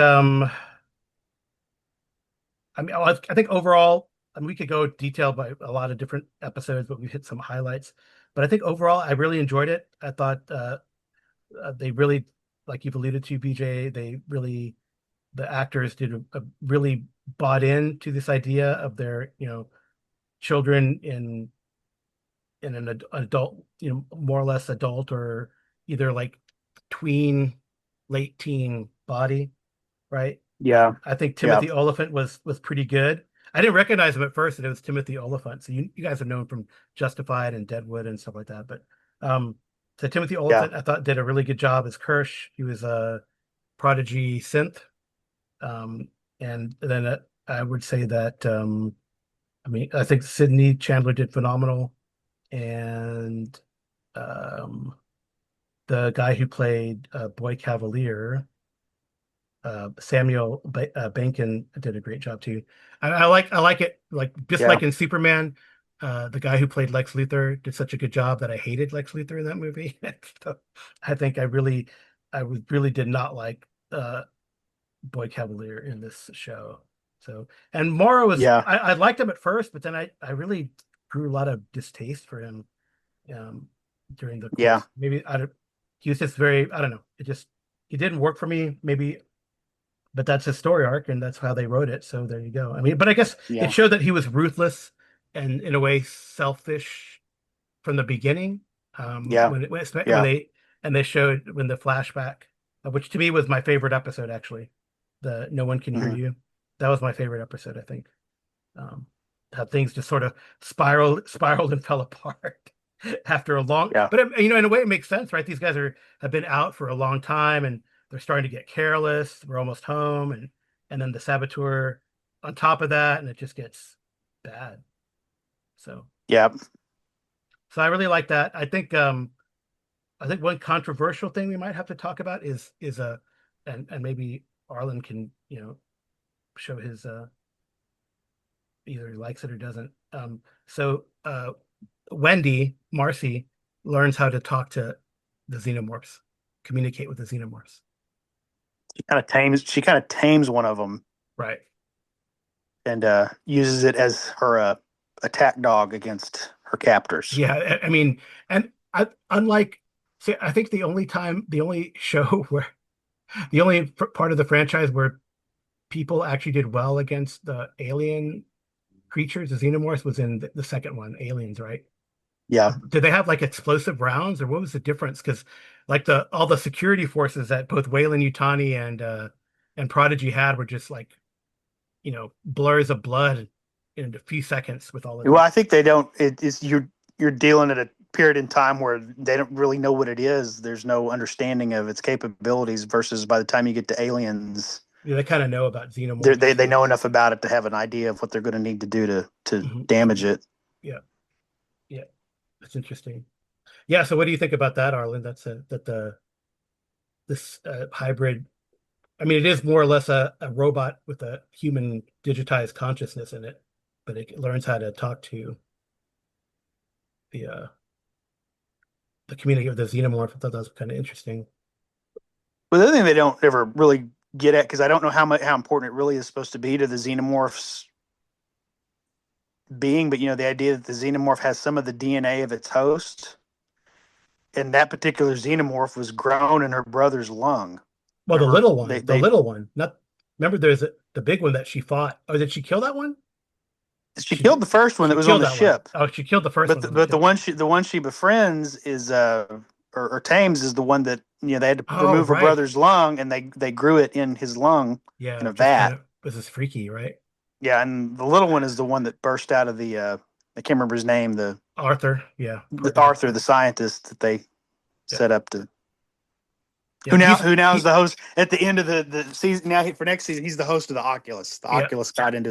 I think overall, I mean, we could go detailed by a lot of different episodes, but we hit some highlights. But I think overall, I really enjoyed it. I thought they really, like you've alluded to, BJ, the actors did really bought in to this idea of their, children in an adult, more or less adult or either like tween, late teen body, right? Yeah. I think Yeah. Timothy Oliphant was pretty good. I didn't recognize him at first, and it was Timothy Oliphant. So you guys have known him from Justified and Deadwood and stuff like that. But um, so Timothy Yeah. Oliphant, I thought did a really good job as Kirsch. He was a prodigy synth, um, and then I would say that I mean I think Sydney Chandler did phenomenal, and um, the guy who played Boy Cavalier. Samuel Bankin did a great job too. I like it like just Yeah. like in Superman, the guy who played Lex Luthor did such a good job that I hated Lex Luthor in that movie. So I think really did not like Boy Cavalier in this show. So and Mara was Yeah. I liked him at first, but then I really grew a lot of distaste for him um during the Yeah. course. Maybe I don't he was just very I don't know. It didn't work for me. Maybe but that's his story arc and that's how they wrote it. So there you go. I mean, but I guess it Yeah. showed that he was ruthless and in a way selfish from the beginning. Yeah. When Yeah. they showed when the flashback, which to me was my favorite episode actually, the No One Can Hear Hmm. You. That was my favorite episode, I think. How things just sort of spiraled and fell apart after a long, Yeah. but in a way it makes sense, right? These guys have been out for a long time and they're starting to get careless. We're almost home, and then the saboteur on top of that, and it just gets bad. So, Yeah. so I really like that. I think one controversial thing we might have to talk about is a, and maybe Arlen can show his either he likes it or doesn't. So Wendy, Marcy, learns how to talk to the xenomorphs, communicate with the xenomorphs. She kind of tames one of them, Right. and uses it as her attack dog against her captors. Yeah, I mean, and unlike, see, I think the only show where the only part of the franchise where people actually did well against the alien creatures, the xenomorphs, was in the second one, Aliens, right? Yeah. Did they have like explosive rounds, or what was the difference? Because like the all the security forces that both Weyland-Yutani and Prodigy had were just like, blurs of blood in a few seconds with all of Well, these. I think they don't. It's you're dealing at a period in time where they don't really know what it is. There's no understanding of its capabilities. Versus by the time you get to Aliens, Yeah, they kind of know about they xenomorphs. know enough about it to have an idea of what they're going to need to do to Mhm. damage it. Yeah, yeah, that's interesting. Yeah, so what do you think about that, Arlen? That the this hybrid. I mean, it is more or less a robot with a human digitized consciousness in it, but it learns how to talk to the uh the community of the xenomorph. I thought that was kind of interesting. But the other thing they don't ever really get at, because I don't know how important it really is supposed to be to the xenomorphs being, but the idea that the xenomorph has some of the DNA of its host, and that particular xenomorph was grown in her brother's lung. Well, Remember, the little one, not remember. The big one that she fought. Oh, did she kill that one? she killed the first one that She was on killed the that one. ship, Oh, she killed the first but one on the ship. the one she befriends is or tames is the one that they had to Oh, remove her right. brother's lung, and they grew it in his lung in Yeah, a just kind vat. of this is freaky, right? Yeah, and the little one is the one that burst out of the I can't remember his name, Arthur, yeah, poor the guy. Arthur, the scientist that they Yeah, set up to yeah. who now is the host at the end of the season. Now for next season, he's the host of the Oculus. The Yeah, Oculus got into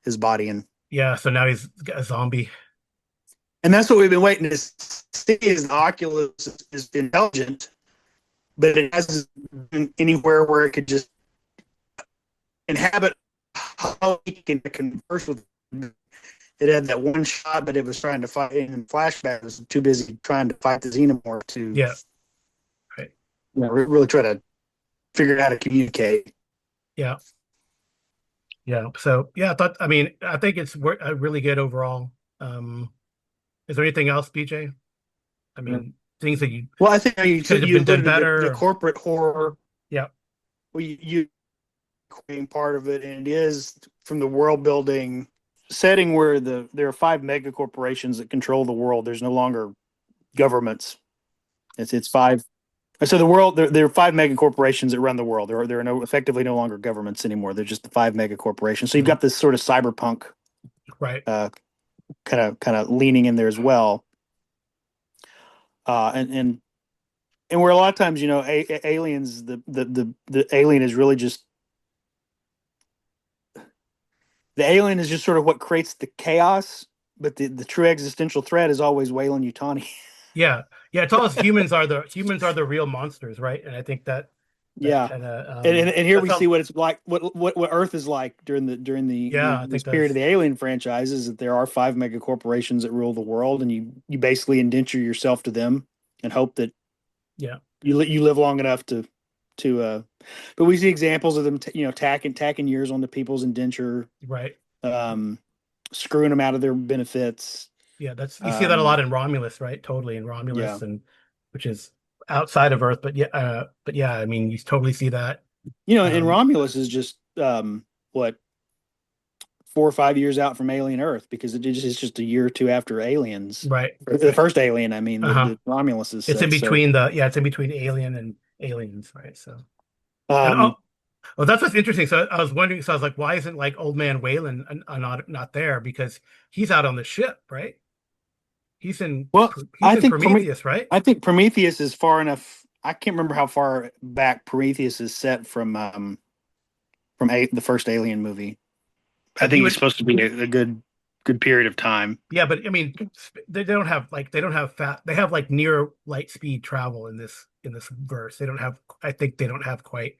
his body, yeah. So now he's a zombie. and that's what we've been waiting to see is the Oculus is intelligent, but it hasn't been anywhere where it could just inhabit how he can converse with. It had that one shot, but it was trying to fight in flashback. It was too busy trying to fight the xenomorph to Yeah, right. really try to figure out how to communicate. Yeah, yeah. So yeah, I mean, I think it's really good overall. Um, is there anything else, BJ? I mean, things that you Well, I think could have you been done alluded to the better. corporate horror. Yeah, Well, you being part of it, and it is from the world building setting where there are five mega corporations that control the world. There's no longer governments. It's five. So the world there are five mega corporations that run the world. There are effectively no longer governments anymore. They're just the five mega corporations. So you've got this sort of cyberpunk right. kind of leaning in there as well. And where a lot of times aliens the alien is really just the alien is just sort of what creates the chaos, but the true existential threat is always Weyland-Yutani. Yeah, yeah. It's all humans are the real monsters, right? And I think that Yeah, kind of and here that's we how. see what it's like, what Earth is like during Yeah, I this think period that's of the Alien franchise is that there are five mega corporations that rule the world, and you basically indenture yourself to them and hope that yeah, you live long enough to. But we see examples of them, tacking years onto people's indenture, right. um, screwing them out of their benefits. Yeah, that's you see that a Um, lot in Romulus, right? Totally in yeah, Romulus, and which is outside of Earth, but yeah, I mean, you totally see that. and Um, Romulus is just what 4 or 5 years out from Alien Earth because it's just a year or two after Aliens, right, or the right. first Alien. I mean, Uh-huh. the Romulus is It's in set. So, between it's in between Alien and Aliens, right? So, and um, well, that's what's interesting. So I was wondering, so I was like, why isn't like old man Wayland not there? Because he's out on the ship, right? well, He's in Prometheus, right? I think Prometheus is far enough. I can't remember how far back Prometheus is set from the first Alien movie. I But he think he's would, supposed to be a good period of time. yeah. But I mean, they don't have fat. They have like near light speed travel in this verse. They don't have. I think they don't have quite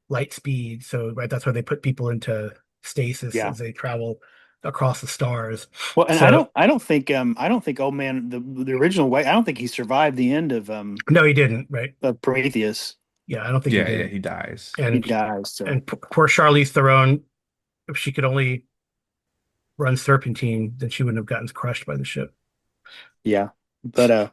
light speed. So right, that's why they put people into stasis Yeah. as they travel across the stars. Well, and So I don't think old man the original way. I don't think he survived the end no, he didn't. Right? of Prometheus. Yeah, I don't think he Yeah, yeah, did. he dies. He And dies. So poor Charlize Theron. if she could only run serpentine, then she wouldn't have gotten crushed by the ship. Yeah, but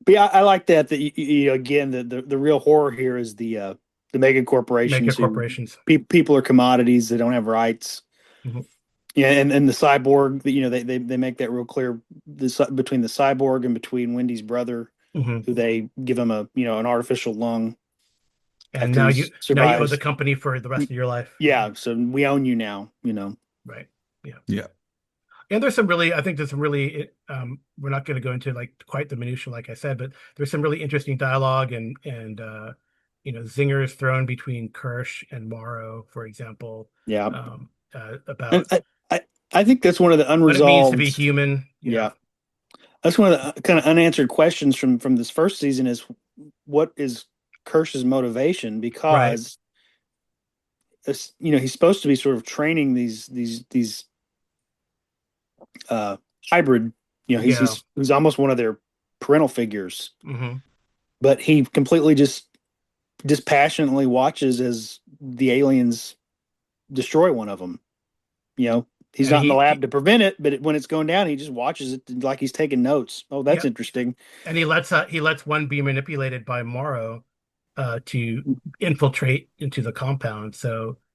yeah, I like that. That again, the real horror here is the mega Mega corporations who corporations. people are commodities. They don't have rights. Mhm. Yeah, and the cyborg, they make that real clear. Between the cyborg and between Wendy's brother, Mhm. who they give him an artificial lung And after now he you owe the survives. company for the rest of your life. Yeah, so we own you now. Right. Yeah. Yeah. And there's some really, I think there's some really, we're not going to go into like quite the minutia, like I said, but there's some really interesting dialogue and zingers thrown between Kirsch and Morrow, for example, Yeah, and about I think that's one of the what it means to be unresolved. human. Yeah. Yeah, that's one of the kind of unanswered questions from this first season is what is Kirsch's motivation? Right. Because he's supposed to be sort of training these uh hybrid. He's Yeah. he's almost one of their parental figures, Hmm. but he completely just dispassionately watches as the aliens destroy one of them. He's And not in the lab to prevent it, but when it's going down, he just watches it like he's taking notes. Oh, that's yeah, interesting. and he lets one be manipulated by Morrow to infiltrate into the compound.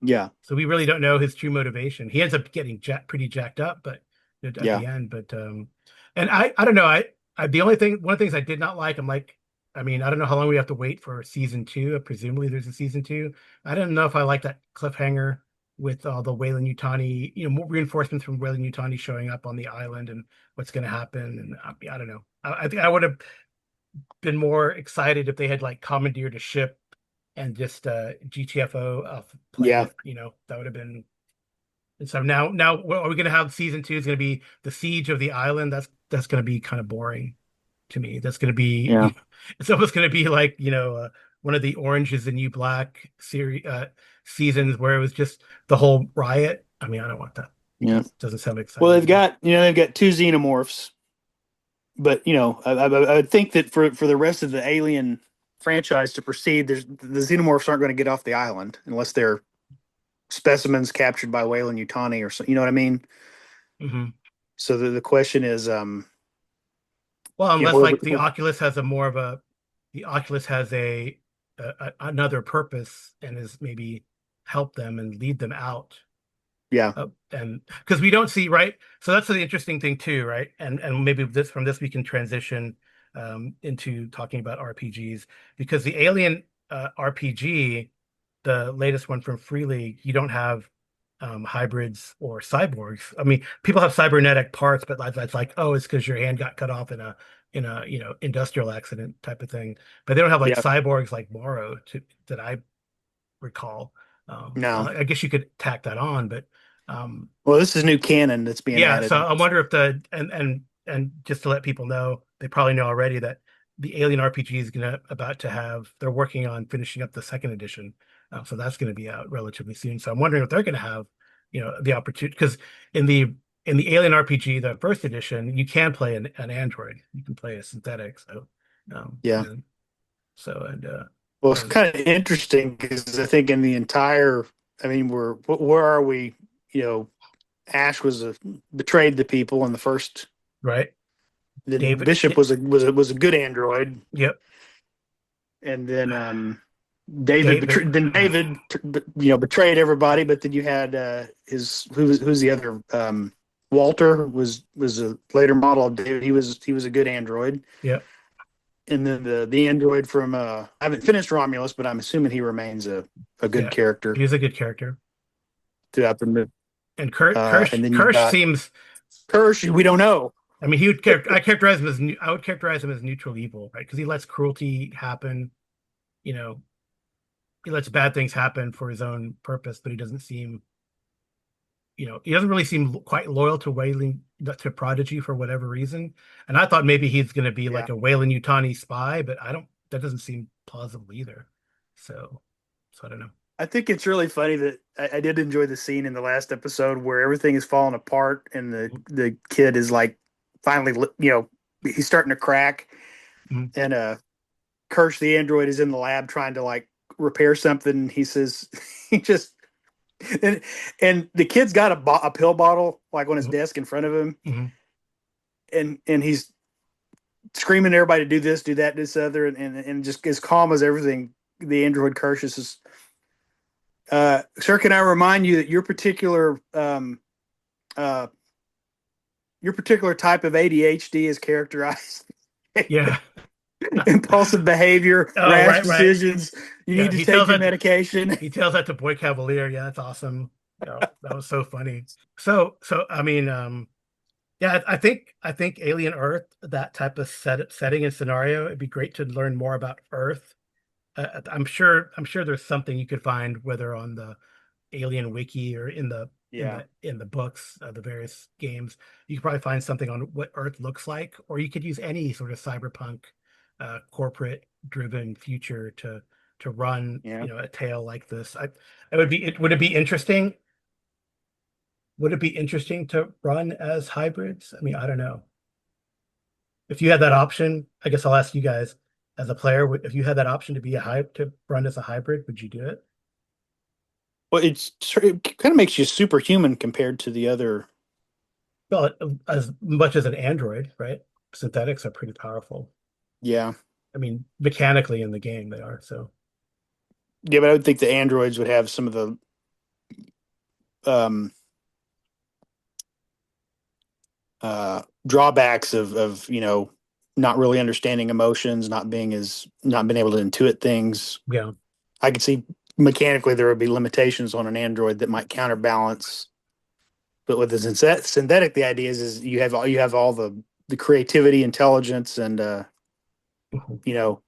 Yeah, So we really don't know his true motivation. He ends up getting pretty jacked up, but at yeah, the end. But and I don't know. The only thing one of the things I did not like. I'm like, I mean, I don't know how long we have to wait for season two. Presumably there's a season two. I don't know if I like that cliffhanger with all the Weyland-Yutani, more reinforcements from Weyland-Yutani showing up on the island and what's going to happen. And I don't know. I think I would have been more excited if they had like commandeered a ship and just GTFO off the yeah, planet. That would have been. And so now, what are we going to have? Season two is going to be the siege of the island. That's going to be kind of boring to me. That's going to be, yeah, it's almost going to be like one of the Orange is the New Black series seasons where it was just the whole riot. I mean, I don't want that. yeah. Doesn't sound Well, exciting to me. they've got two xenomorphs, but I would think that for the rest of the Alien franchise to proceed, the xenomorphs aren't going to get off the island unless they're specimens captured by Weyland-Yutani or so. You know what I mean? Hmm. So the question is, Well, unless where, like the Oculus has another purpose and is maybe help them and lead them out. yeah, And because we don't see, right, so that's the interesting thing too, right? And maybe from this we can transition into talking about RPGs, because the Alien RPG, the latest one from Free League, you don't have hybrids or cyborgs. I mean, people have cybernetic parts, but that's like, oh, it's because your hand got cut off in a industrial accident type of thing. But they don't have like yeah. cyborgs like Morrow that I recall. No. I guess you could tack that on, but um, Well, this is new canon that's being yeah. So added. I wonder if and just to let people know, they probably know already that the Alien RPG is about to have. They're working on finishing up the second edition, so that's going to be out relatively soon. So I'm wondering if they're going to have, the opportunity, because in the in the Alien RPG, the first edition, you can play an android. You can play a synthetic. So, Yeah. and so Well, it's and kind of interesting because I think in the entire, I mean, where are we? Ash betrayed the people in the first. right, Then David. Bishop was a good android, Yep, and then David David. betrayed. Then David, betrayed everybody. But then you had who's the other Walter was a later model of David. He was a good android. Yep, And then the android from I haven't finished Romulus, but I'm assuming he remains a good yeah. character He's a good character. throughout the movie. And And then you've Kirsch got seems. Kirsch. We don't know. I mean, I would characterize him as neutral evil, right? Because he lets cruelty happen. You know, he lets bad things happen for his own purpose, but he doesn't really seem quite loyal to to Prodigy for whatever reason. And I thought maybe he's going to be Yeah, like a Weyland-Yutani spy, but I don't. That doesn't seem plausible either. So, I don't know. I think it's really funny that I did enjoy the scene in the last episode where everything is falling apart and the kid is like finally, he's starting to crack, Mhm. and Kirsch the android is in the lab trying to like repair something. He says he just and and the kid's got a pill bottle like on his Mhm, desk in front of him, mhm. and he's screaming at everybody to do this, do that, this other, and just as calm as everything. The android Curtius is. Sir, can I remind you that uh, your particular type of ADHD is characterized Yeah. impulsive behavior, Oh, rash right, right. decisions. You Yeah, need to take your medication. he tells that to Boy Cavalier. Yeah, that's awesome. Oh, that was so funny. So I mean, yeah, I think Alien Earth, that type of setting and scenario, it'd be great to learn more about Earth. I'm sure there's something you could find, whether on the Alien Wiki or in Yeah, the books, the various games. You could probably find something on what Earth looks like, or you could use any sort of cyberpunk, corporate driven future to run, yeah. a tale like this. It would be would it be interesting? Would it be interesting to run as hybrids? I mean, I don't know. If you had that option, I guess I'll ask you guys as a player, if you had that option to be to run as a hybrid, would you do it? Well, it kind of makes you superhuman compared to the other. Well, as much as an android, right? Synthetics are pretty powerful. Yeah, I mean, mechanically in the game they are. So yeah, but I would think the androids would have some of the um, drawbacks of not really understanding emotions, not being able to intuit things. yeah. I could see mechanically there would be limitations on an android that might counterbalance. But with the synthetic, the idea is you have all the creativity, intelligence, and Mhm. you know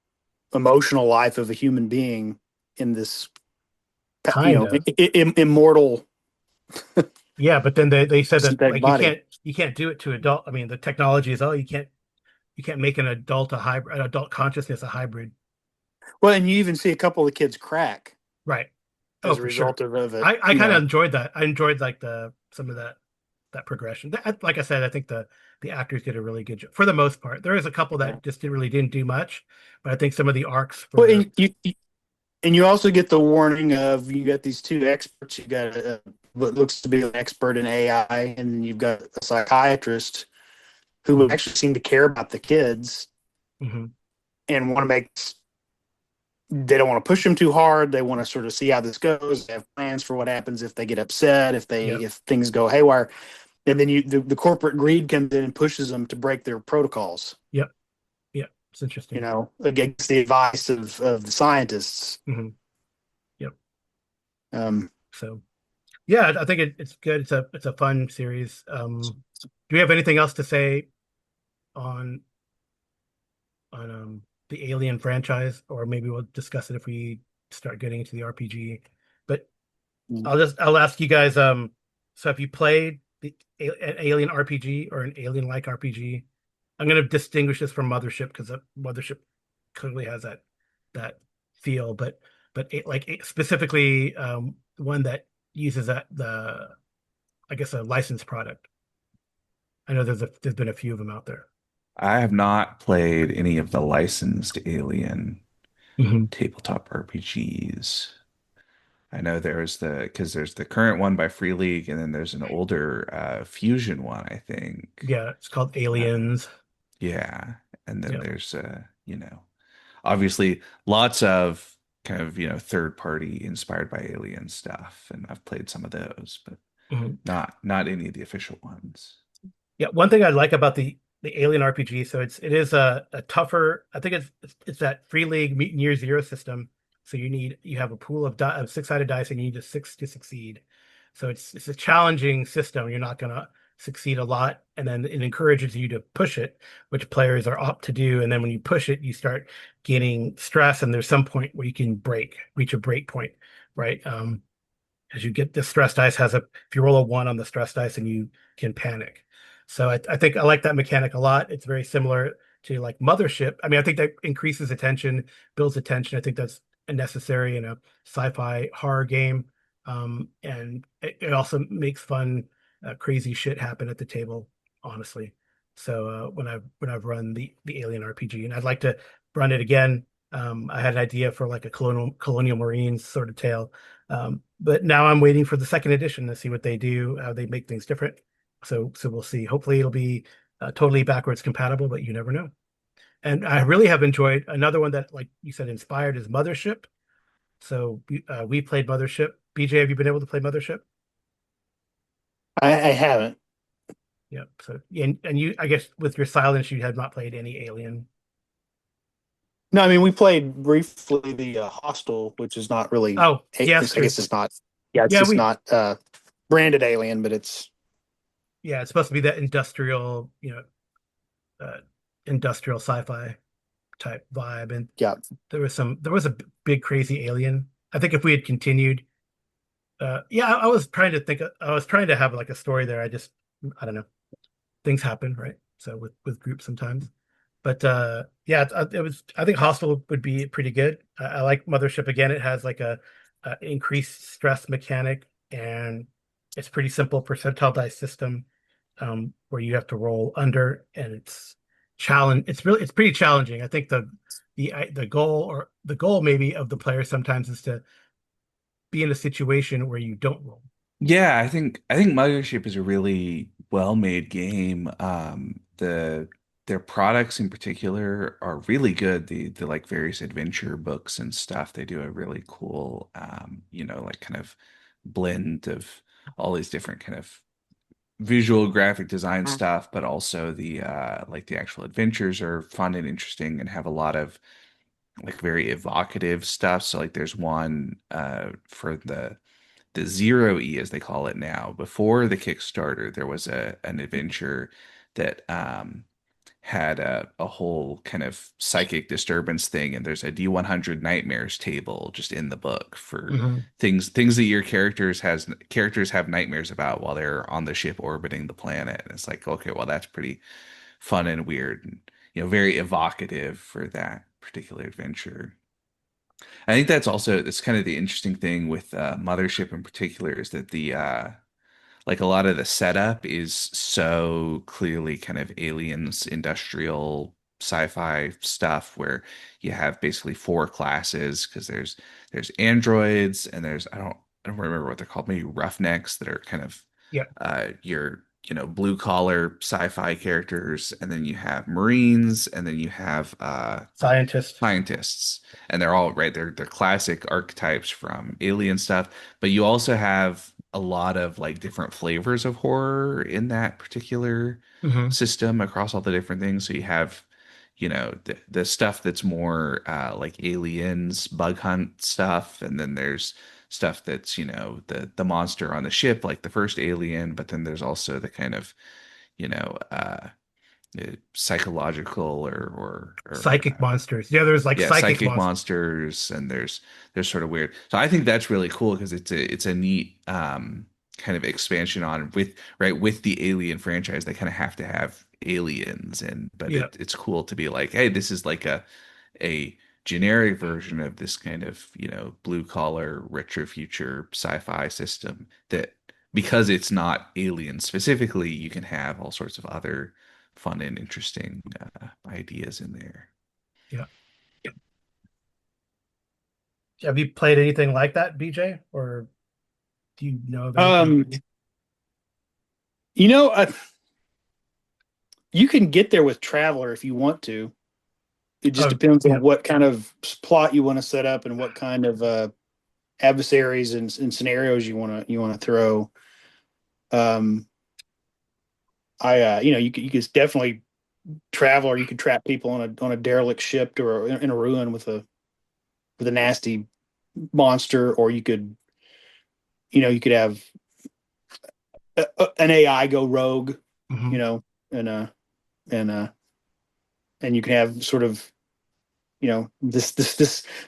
emotional life of a human being in this Kind of. immortal Yeah, but then they said that synthetic like body. you can't do it to adult. I mean, the technology is, oh, you can't make an adult a hybrid, an adult consciousness a hybrid. Well, and you even see a couple of the kids crack Right. Oh, as a for sure. result of it. I kind of enjoyed that. I enjoyed like the some of that progression. Like I said, I think the actors did a really good job for the most part. There is a couple Yeah. that just didn't do much, but I think some of the arcs Well, for and you also get the warning of you got these two experts. You got what looks to be an expert in AI, and then you've got a psychiatrist who Mhm, actually seem to care about the kids mhm. and want to make. They don't want to push them too hard. They want to sort of see how this goes. They have plans for what happens if they get upset, Yep, if things go haywire, and then the corporate greed comes in and pushes them to break their protocols. yep, yep. It's interesting. Against the advice of the scientists. Hmm. Yep. Um, So yeah, I think it's good. It's a fun series. Do we have anything else to say on the Alien franchise, or maybe we'll discuss it if we start getting into the RPG. But I'll ask you guys. So have you played an Alien RPG or an Alien-like RPG? I'm going to distinguish this from Mothership because Mothership clearly has that feel, but specifically one that uses that the I guess a licensed product. I know there's been a few of them out there. I have not played any of the licensed Alien Hmm. tabletop RPGs. I know because there's the current one by Free League, and then there's an older Fusion one, I think. Yeah, it's called Uh, Aliens. yeah, and then Yeah. there's obviously lots of kind of third party inspired by Alien stuff, and I've played some of those, but Mhm. not any of the official ones. Yeah, one thing I like about the Alien RPG, so it is a tougher. I think it's that Free League meet near zero system. So you have a pool of six-sided dice and you need a six to succeed. So it's a challenging system. You're not gonna succeed a lot, and then it encourages you to push it, which players are apt to do. And then when you push it, you start getting stress, and there's some point where you can reach a break point, right? As you get the stress dice has a if you roll a one on the stress dice and you can panic. So I think I like that mechanic a lot. It's very similar to like Mothership. I mean, I think that increases attention, builds attention. I think that's necessary in a sci-fi horror game. And it also makes fun, crazy shit happen at the table, honestly. So when I've run the Alien RPG, and I'd like to run it again. I had an idea for like a colonial marines sort of tale. But now I'm waiting for the second edition to see what they do, how they make things different. So we'll see. Hopefully it'll be totally backwards compatible, but you never know. And I really have enjoyed another one that, like you said, inspired is Mothership. So we played Mothership. BJ, have you been able to play Mothership? I haven't. Yeah. So and you, I guess, with your silence, you had not played any Alien. No, I mean we played briefly the Hostel, which is not really. Oh, yes, I true. guess it's not. Yeah, it's Yeah, just we not branded Alien, but it's yeah, it's supposed to be that industrial, uh, industrial sci-fi type vibe, and yeah. there was a big crazy alien. I think if we had continued, yeah, I was trying to think. I was trying to have like a story there. I don't know, things happen, right? So with groups sometimes. But yeah, it was. I think Hostel would be pretty good. I like Mothership again. It has like a increased stress mechanic, and it's pretty simple percentile dice system, where you have to roll under, and it's challenge. It's pretty challenging. I think the goal maybe of the player sometimes is to be in a situation where you don't roll. Yeah, I think Mothership is a really well-made game. Their products in particular are really good. The like various adventure books and stuff, they do a really cool like kind of blend of all these different kind of visual graphic design stuff, but also the like the actual adventures are fun and interesting and have a lot of like very evocative stuff. So like there's one for the Zero E as they call it now. Before the Kickstarter, there was a an adventure that had a whole kind of psychic disturbance thing, and there's a D100 nightmares table just in the book for Mhm. things that your characters have nightmares about while they're on the ship orbiting the planet. And it's like, okay, well that's pretty fun and weird, and very evocative for that particular adventure. I think that's kind of the interesting thing with Mothership in particular is that the like a lot of the setup is so clearly kind of aliens, industrial sci-fi stuff where you have basically four classes because there's androids and there's I don't remember what they're called, maybe roughnecks that are kind of Yeah, your blue collar sci-fi characters, and then you have Marines, and then you have scientist. scientists, and they're all right. They're classic archetypes from alien stuff, but you also have a lot of like different flavors of horror in that particular Hmm. system across all the different things. So you have, the stuff that's more like aliens, bug hunt stuff, and then there's stuff that's the monster on the ship, like the first Alien, but then there's also the kind of you know uh psychological or Psychic monsters. Yeah, there's like yeah, psychic psychic monsters. monsters, and there's sort of weird. So I think that's really cool because it's a neat kind of expansion on with the Alien franchise. They kind of have to have aliens, and but Yeah, it's cool to be like, hey, this is like a generic version of this kind of blue collar retro future sci-fi system that because it's not alien specifically, you can have all sorts of other fun and interesting ideas in there. yeah. Have you played anything like that, BJ? Or do you know of anything? Um, you know, you can get there with Traveler if you want to. It just Oh, depends yeah. on what kind of plot you want to set up and what kind of adversaries and scenarios you want to throw. Um, you could definitely travel, or you could trap people on a derelict ship or in a ruin with a nasty monster, or you could have an AI go rogue, you Hmm. know, and and uh and you can have sort of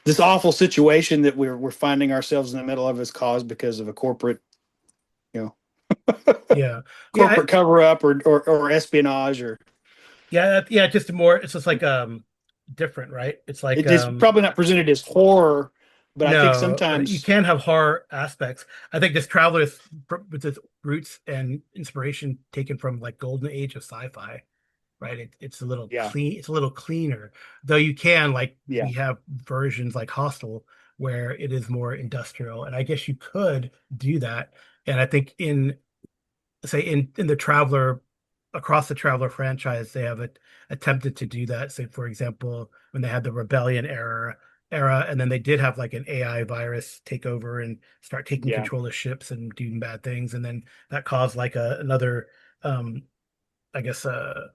this awful situation that we're finding ourselves in the middle of as caused because of a corporate you know Yeah. Yeah. corporate cover up or espionage or Yeah. Just more, it's just like different, right? It's like it's probably not presented as horror, but I think no, but you sometimes can have horror aspects. I think this Traveler with its roots and inspiration taken from like golden age of sci-fi. right? It's a little Yeah. clean, it's a little cleaner, though you can like Yeah. we have versions like Hostel where it is more industrial, and I guess you could do that. And I think in say in the Traveler across the Traveler franchise, they have attempted to do that. Say, for example, when they had the Rebellion era, and then they did have like an AI virus take over and start taking Yeah. control of ships and doing bad things, and then that caused like another um I guess uh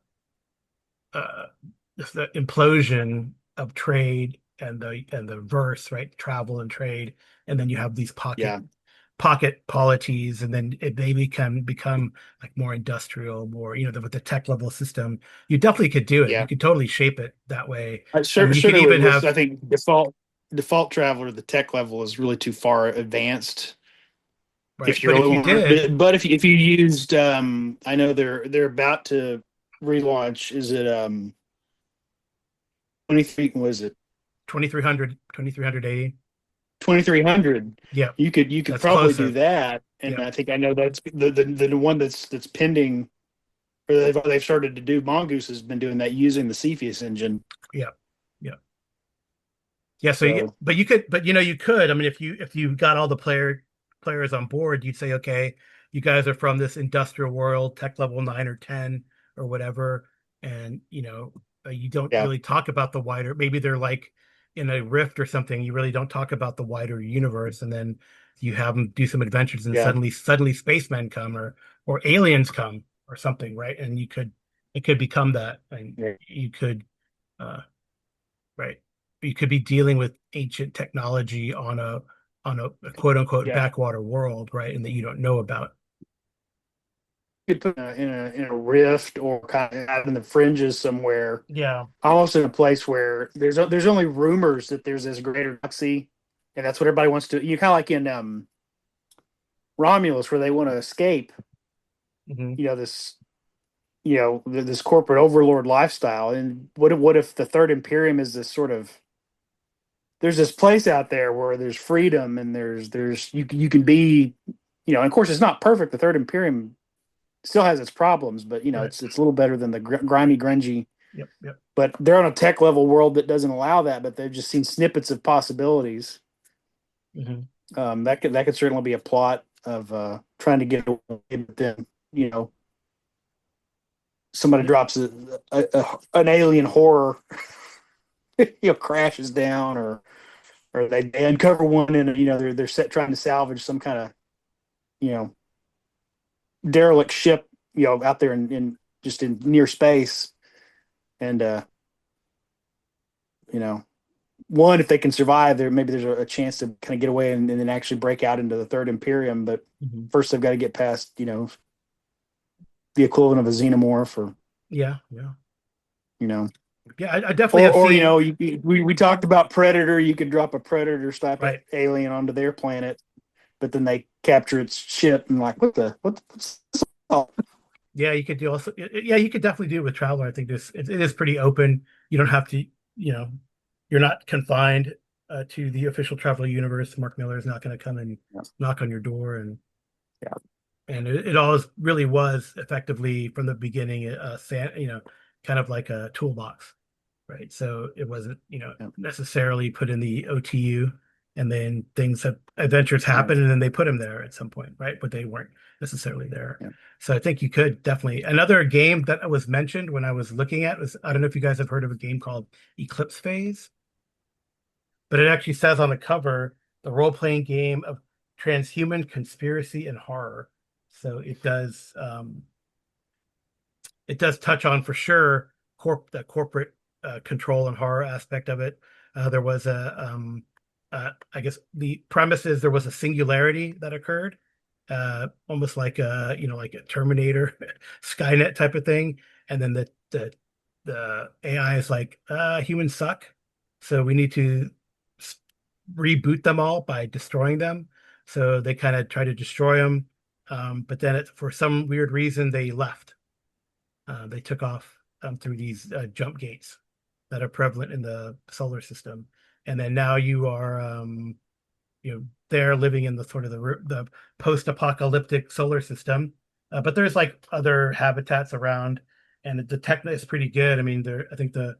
just the implosion of trade and the verse, right? Travel and trade, and then you have these Yeah. pocket polities, and then it maybe can become like more industrial, more, with the tech level system. You definitely could do it. You Yeah. could totally shape it that way. I mean, you could Certainly even with, have I think default traveler, the tech level is really too far advanced. right, If you but really if you want, did but if you used, I know they're about to relaunch. Is it 23? Was it 2380, 2300? yeah, You could that's probably do closer. that, and Yeah. I think I know that's the one that's pending, or they've started to do. Mongoose has been doing that using the Cepheus engine. Yeah. Yeah. Yeah, so So but you could, but you could. I mean, if you got all the players on board, you'd say, okay, you guys are from this industrial world, tech level 9 or 10 or whatever, and you don't yeah, really talk about the wider. Maybe they're like in a rift or something. You really don't talk about the wider universe, and then you have them do some adventures, and yeah, suddenly spacemen come or aliens come or something, right? And it could become that, and yeah, you could. Uh, right? You could be dealing with ancient technology on a quote unquote yeah. backwater world, right? And that you don't know about. You could put in a rift or kind of out in the fringes somewhere, Yeah. almost in a place where there's only rumors that there's this greater galaxy, and that's what everybody wants to. You kind of like in Romulus, where they want to escape. Hmm. This this corporate overlord lifestyle. And what if the Third Imperium is this sort of, there's this place out there where there's freedom and you can be, and of course it's not perfect. The Third Imperium still has its problems, but Right. it's a little better than the grimy, grungy. Yep. Yep. But they're on a tech level world that doesn't allow that. But they've just seen snippets of possibilities. Hmm. That could certainly be a plot of trying to get away. But then somebody Yeah. drops an alien horror, crashes down, or they uncover one, and they're trying to salvage some kind of you know derelict ship, out there in just in near space, and you know one, if they can survive there, maybe there's a chance to kind of get away and then actually break out into the Third Imperium. But Hmm. first they've got to get past the equivalent of a xenomorph, or Yeah. Yeah. you know Yeah. I definitely or have or seen. we talked about Predator. You could drop a Predator type of Right. alien onto their planet, but then they capture its ship and like, what's this all? Yeah. You could do also. Yeah. You could definitely do it with Traveler. I think it is pretty open. You don't have to. You know, you're not confined to the official Traveler universe. Mark Miller is not going to come and Yeah. knock on your door and Yeah. it always really was effectively from the beginning kind of like a toolbox, right? So it wasn't Yeah. necessarily put in the OTU, and then adventures Yeah. happen and then they put them there at some point, right? But they weren't necessarily there. Yeah. So I think you could definitely. Another game that was mentioned when I was looking at was, I don't know if you guys have heard of a game called Eclipse Phase, but it actually says on the cover the role-playing game of transhuman conspiracy and horror. So it does touch on for sure the corporate control and horror aspect of it. There was I guess the premise is there was a singularity that occurred, almost like like a Terminator, Skynet type of thing, and then the AI is like, humans suck, so we need to reboot them all by destroying them. So they kind of try to destroy them, but then for some weird reason they left. They took off through these jump gates that are prevalent in the solar system, and then now you are they're living in the sort of the post-apocalyptic solar system, but there's like other habitats around, and the tech is pretty good. I mean, there I think the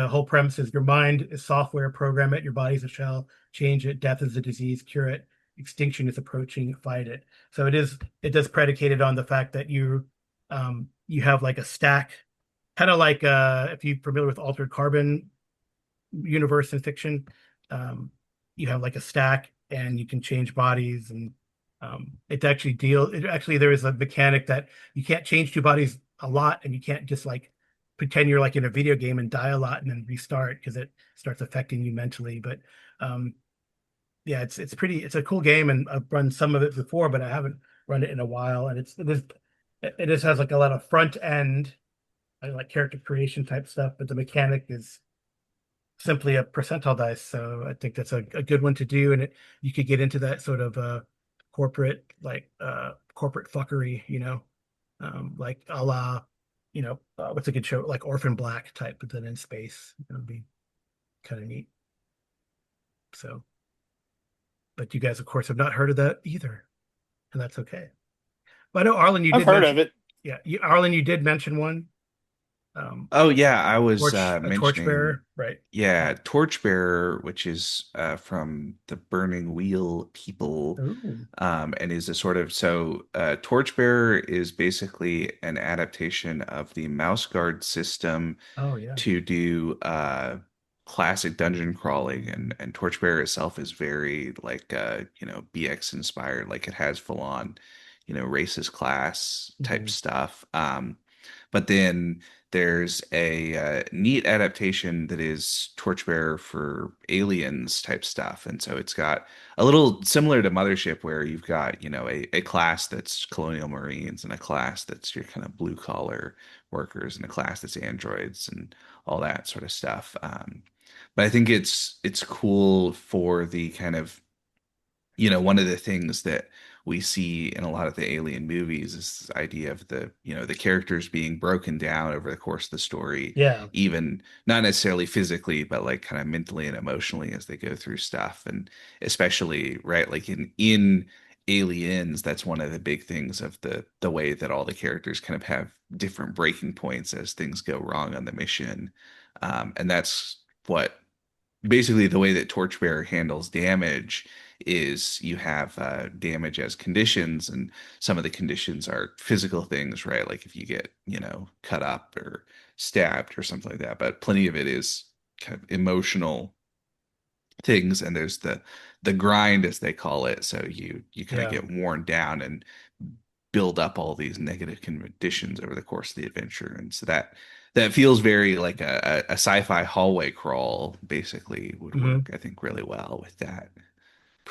whole premise is your mind is software, program it, your body's a shell, change it, death is a disease, cure it, extinction is approaching, fight it. So it does predicated on the fact that you have like a stack, kind of like if you're familiar with altered carbon universe in fiction. You have like a stack and you can change bodies, and it actually there is a mechanic that you can't change two bodies a lot, and you can't just like pretend you're like in a video game and die a lot and then restart because it starts affecting you mentally. But um yeah, it's a cool game, and I've run some of it before, but I haven't run it in a while. And it just has like a lot of front end like character creation type stuff, but the mechanic is simply a percentile dice. So I think that's a good one to do. And you could get into that sort of corporate, like corporate fuckery, like a la, what's a good show? Like Orphan Black type, but then in space. It would be kind of neat. So, but you guys, of course, have not heard of that either. And that's okay. But I know, Arlen, you I've did heard of mention, it. yeah, Arlen, you did mention one. Um, Oh yeah, I was a mentioning, torchbearer, right? yeah, Torchbearer, which is from the Burning Wheel people, Ooh. and is a sort of Torchbearer is basically an adaptation of the Mouse Guard system Oh, yeah. to do classic dungeon crawling, and Torchbearer itself is very like BX inspired, like it has full on racist class type Mhm. stuff. But then there's a neat adaptation that is Torchbearer for aliens type stuff. And so it's got a little similar to Mothership, where you've got, a class that's Colonial Marines, and a class that's your kind of blue collar workers, and a class that's androids and all that sort of stuff. But I think it's cool for the kind of one of the things that we see in a lot of the alien movies is this idea of the characters being broken down over the course of the story, Yeah. even not necessarily physically, but like kind of mentally and emotionally as they go through stuff. And especially, right, like in Aliens, that's one of the big things of the way that all the characters kind of have different breaking points as things go wrong on the mission. And that's what basically the way that Torchbearer handles damage is you have damage as conditions, and some of the conditions are physical things, right? Like if you get, cut up or stabbed or something like that. But plenty of it is kind of emotional things, and there's the grind, as they call it. So you kind of Yeah. get worn down and build up all these negative conditions over the course of the adventure. And so that feels very like a sci-fi hallway crawl, basically would Hmm. work, I think, really well with that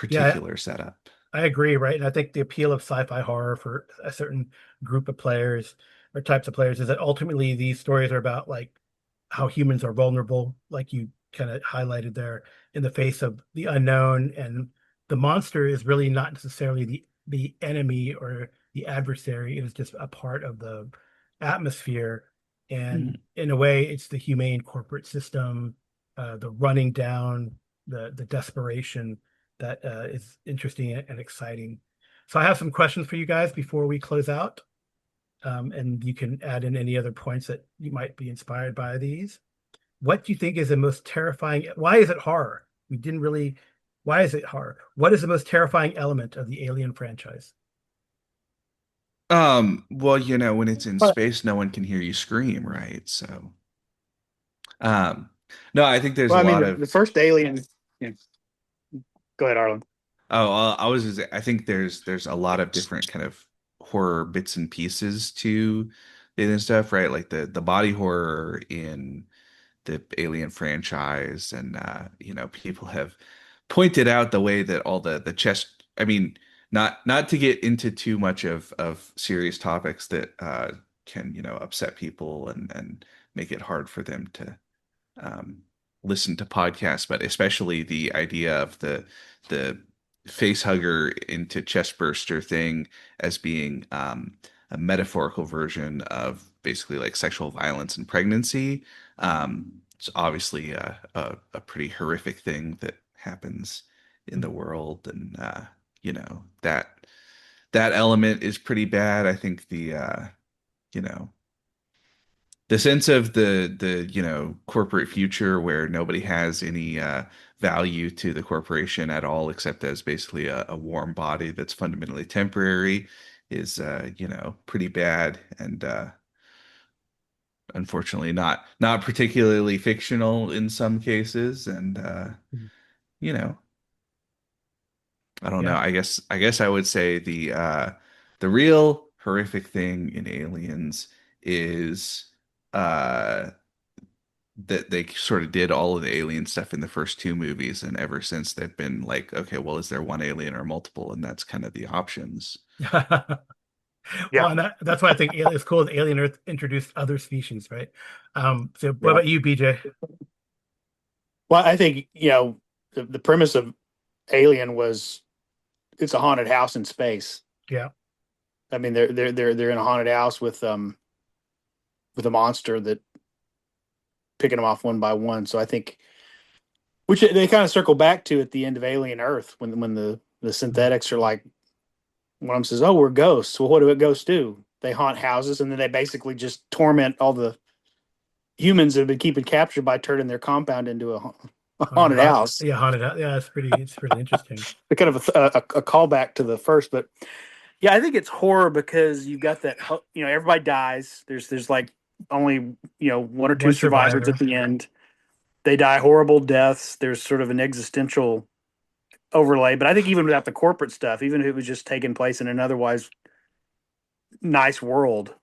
Yeah, particular setup. I agree, right? And I think the appeal of sci-fi horror for a certain group of players or types of players is that ultimately these stories are about like how humans are vulnerable, like you kind of highlighted there, in the face of the unknown. And the monster is really not necessarily the enemy or the adversary. It is just a part of the atmosphere. And Mhm. in a way, it's the humane corporate system, the running down, the desperation that is interesting and exciting. So I have some questions for you guys before we close out. And you can add in any other points that you might be inspired by these. What do you think is the most terrifying? Why is it horror? We didn't really. Why is it horror? What is the most terrifying element of the Alien franchise? Well, when it's in But space, no one can hear you scream, right? So, um, no, I think there's well, a I mean, lot the of. first Alien. Yeah. Go ahead, Arlen. Oh, I think there's a lot of different kind of horror bits and pieces to it and stuff, right? Like the body horror in the Alien franchise, and people have pointed out the way that all the chest. I mean, not to get into too much of serious topics that can upset people and make it hard for them to um, listen to podcasts, but especially the idea of the face hugger into chest burster thing as being a metaphorical version of basically like sexual violence and pregnancy. It's obviously a pretty horrific thing that happens in the world, and that element is pretty bad. I think the you know the sense of the corporate future where nobody has any value to the corporation at all except as basically a warm body that's fundamentally temporary is pretty bad and unfortunately not particularly fictional in some cases and Mhm. you know I don't know. Yeah. I guess I would say the real horrific thing in Aliens is uh that they sort of did all of the alien stuff in the first two movies, and ever since they've been like, okay, well, is there one alien or multiple? And that's kind of the options. Well, Yeah, and that's why I think it's cool that Alien Earth introduced other species, right? So what yeah. about you, BJ? Well, I think the premise of Alien was it's a haunted house in space. Yeah. I mean, they're in a haunted house with a monster that picking them off one by one. So I think, which they kind of circle back to at the end of Alien Earth when the synthetics are like, one of them says, "Oh, we're ghosts." Well, what do ghosts do? They haunt houses, and then they basically just torment all the humans that have been keeping captured by turning their compound into a haunted house. Yeah, haunted house. Yeah, it's pretty interesting. They're kind of a callback to the first, but yeah, I think it's horror because you've got that. Everybody dies. There's like only one or two One survivors at survivor. the end. They die horrible deaths. There's sort of an existential overlay, but I think even without the corporate stuff, even if it was just taking place in an otherwise nice world,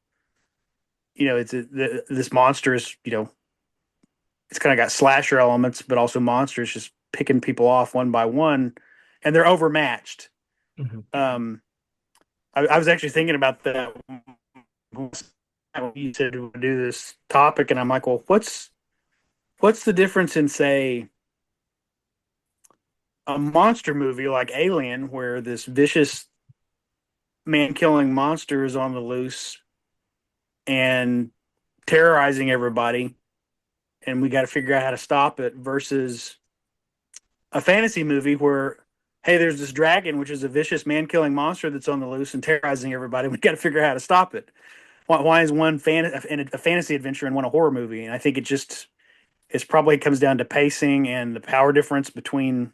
this monster is it's kind of got slasher elements, but also monsters just picking people off one by one, and they're overmatched. Mhm. Um, I was actually thinking about that when you said we would do this topic, and I'm like, well, what's the difference in, say, a monster movie like Alien, where this vicious man killing monster is on the loose and terrorizing everybody, and we got to figure out how to stop it, versus a fantasy movie where, hey, there's this dragon, which is a vicious man killing monster that's on the loose and terrorizing everybody. We got to figure out how to stop it. Why is one a fantasy adventure and one a horror movie? And I think it's probably comes down to pacing and the power difference between.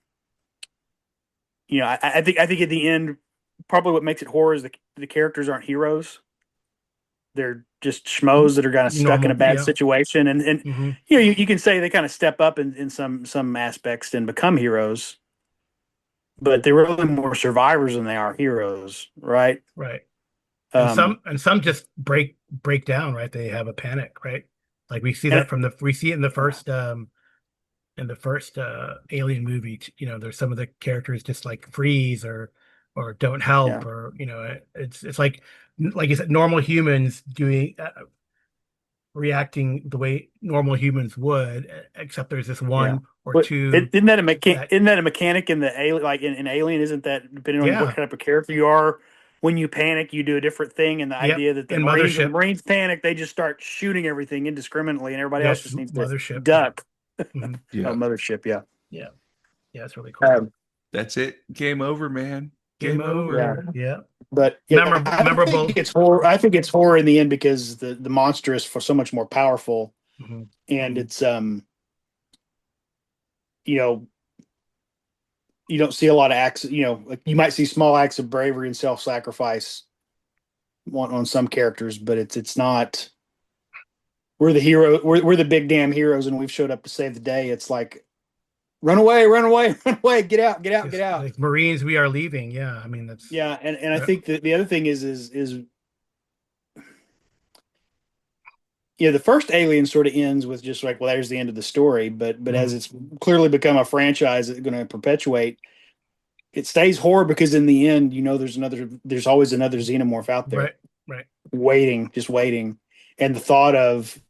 I think at the end, probably what makes it horror is the characters aren't heroes. They're just schmoes that are kind of stuck in a Normal. bad Yeah. situation, and Hmm. you can say they kind of step up in some aspects and become heroes, but they're really more survivors than they are heroes, right? Right. And Um, some just break down, right? They have a panic, right? Like and we see it in the first Alien movie. There's some of the characters just like freeze or don't help, yeah, or it's like you said, normal humans doing reacting the way normal humans would, except there's this yeah. one or But two that isn't that a mechanic in the alien, like in Alien? Isn't that depending on what yeah, type of character you are? When you panic, you do a different thing, and the yep, idea that in When the Mothership. Marines panic, they just start shooting everything indiscriminately, and everybody else Yep, just needs to Mothership. duck. Hmm. Oh, Yeah, mothership, yeah. Yeah, yeah, it's really cool. Um, that's it. Game over, man. Game Game over. yeah. over. Yeah, But yeah, I think memorable. it's horror. I think it's horror in the end because the monster is for so much more powerful, Mhm. and it's you know, you don't see a lot of acts. Like you might see small acts of bravery and self sacrifice on some characters, but it's not. We're the hero. We're the big damn heroes, and we've showed up to save the day. It's like run away, run away, run away, get out, get out, get Just out. like Marines, we are leaving. Yeah, I mean that's Yeah, and I uh, think that the other thing is the first Alien sort of ends with just like, well, there's the end of the story. But as mhm. it's clearly become a franchise that's going to perpetuate, it stays horror because in the end, there's always another xenomorph out there Right, right. waiting, just waiting. And the thought of,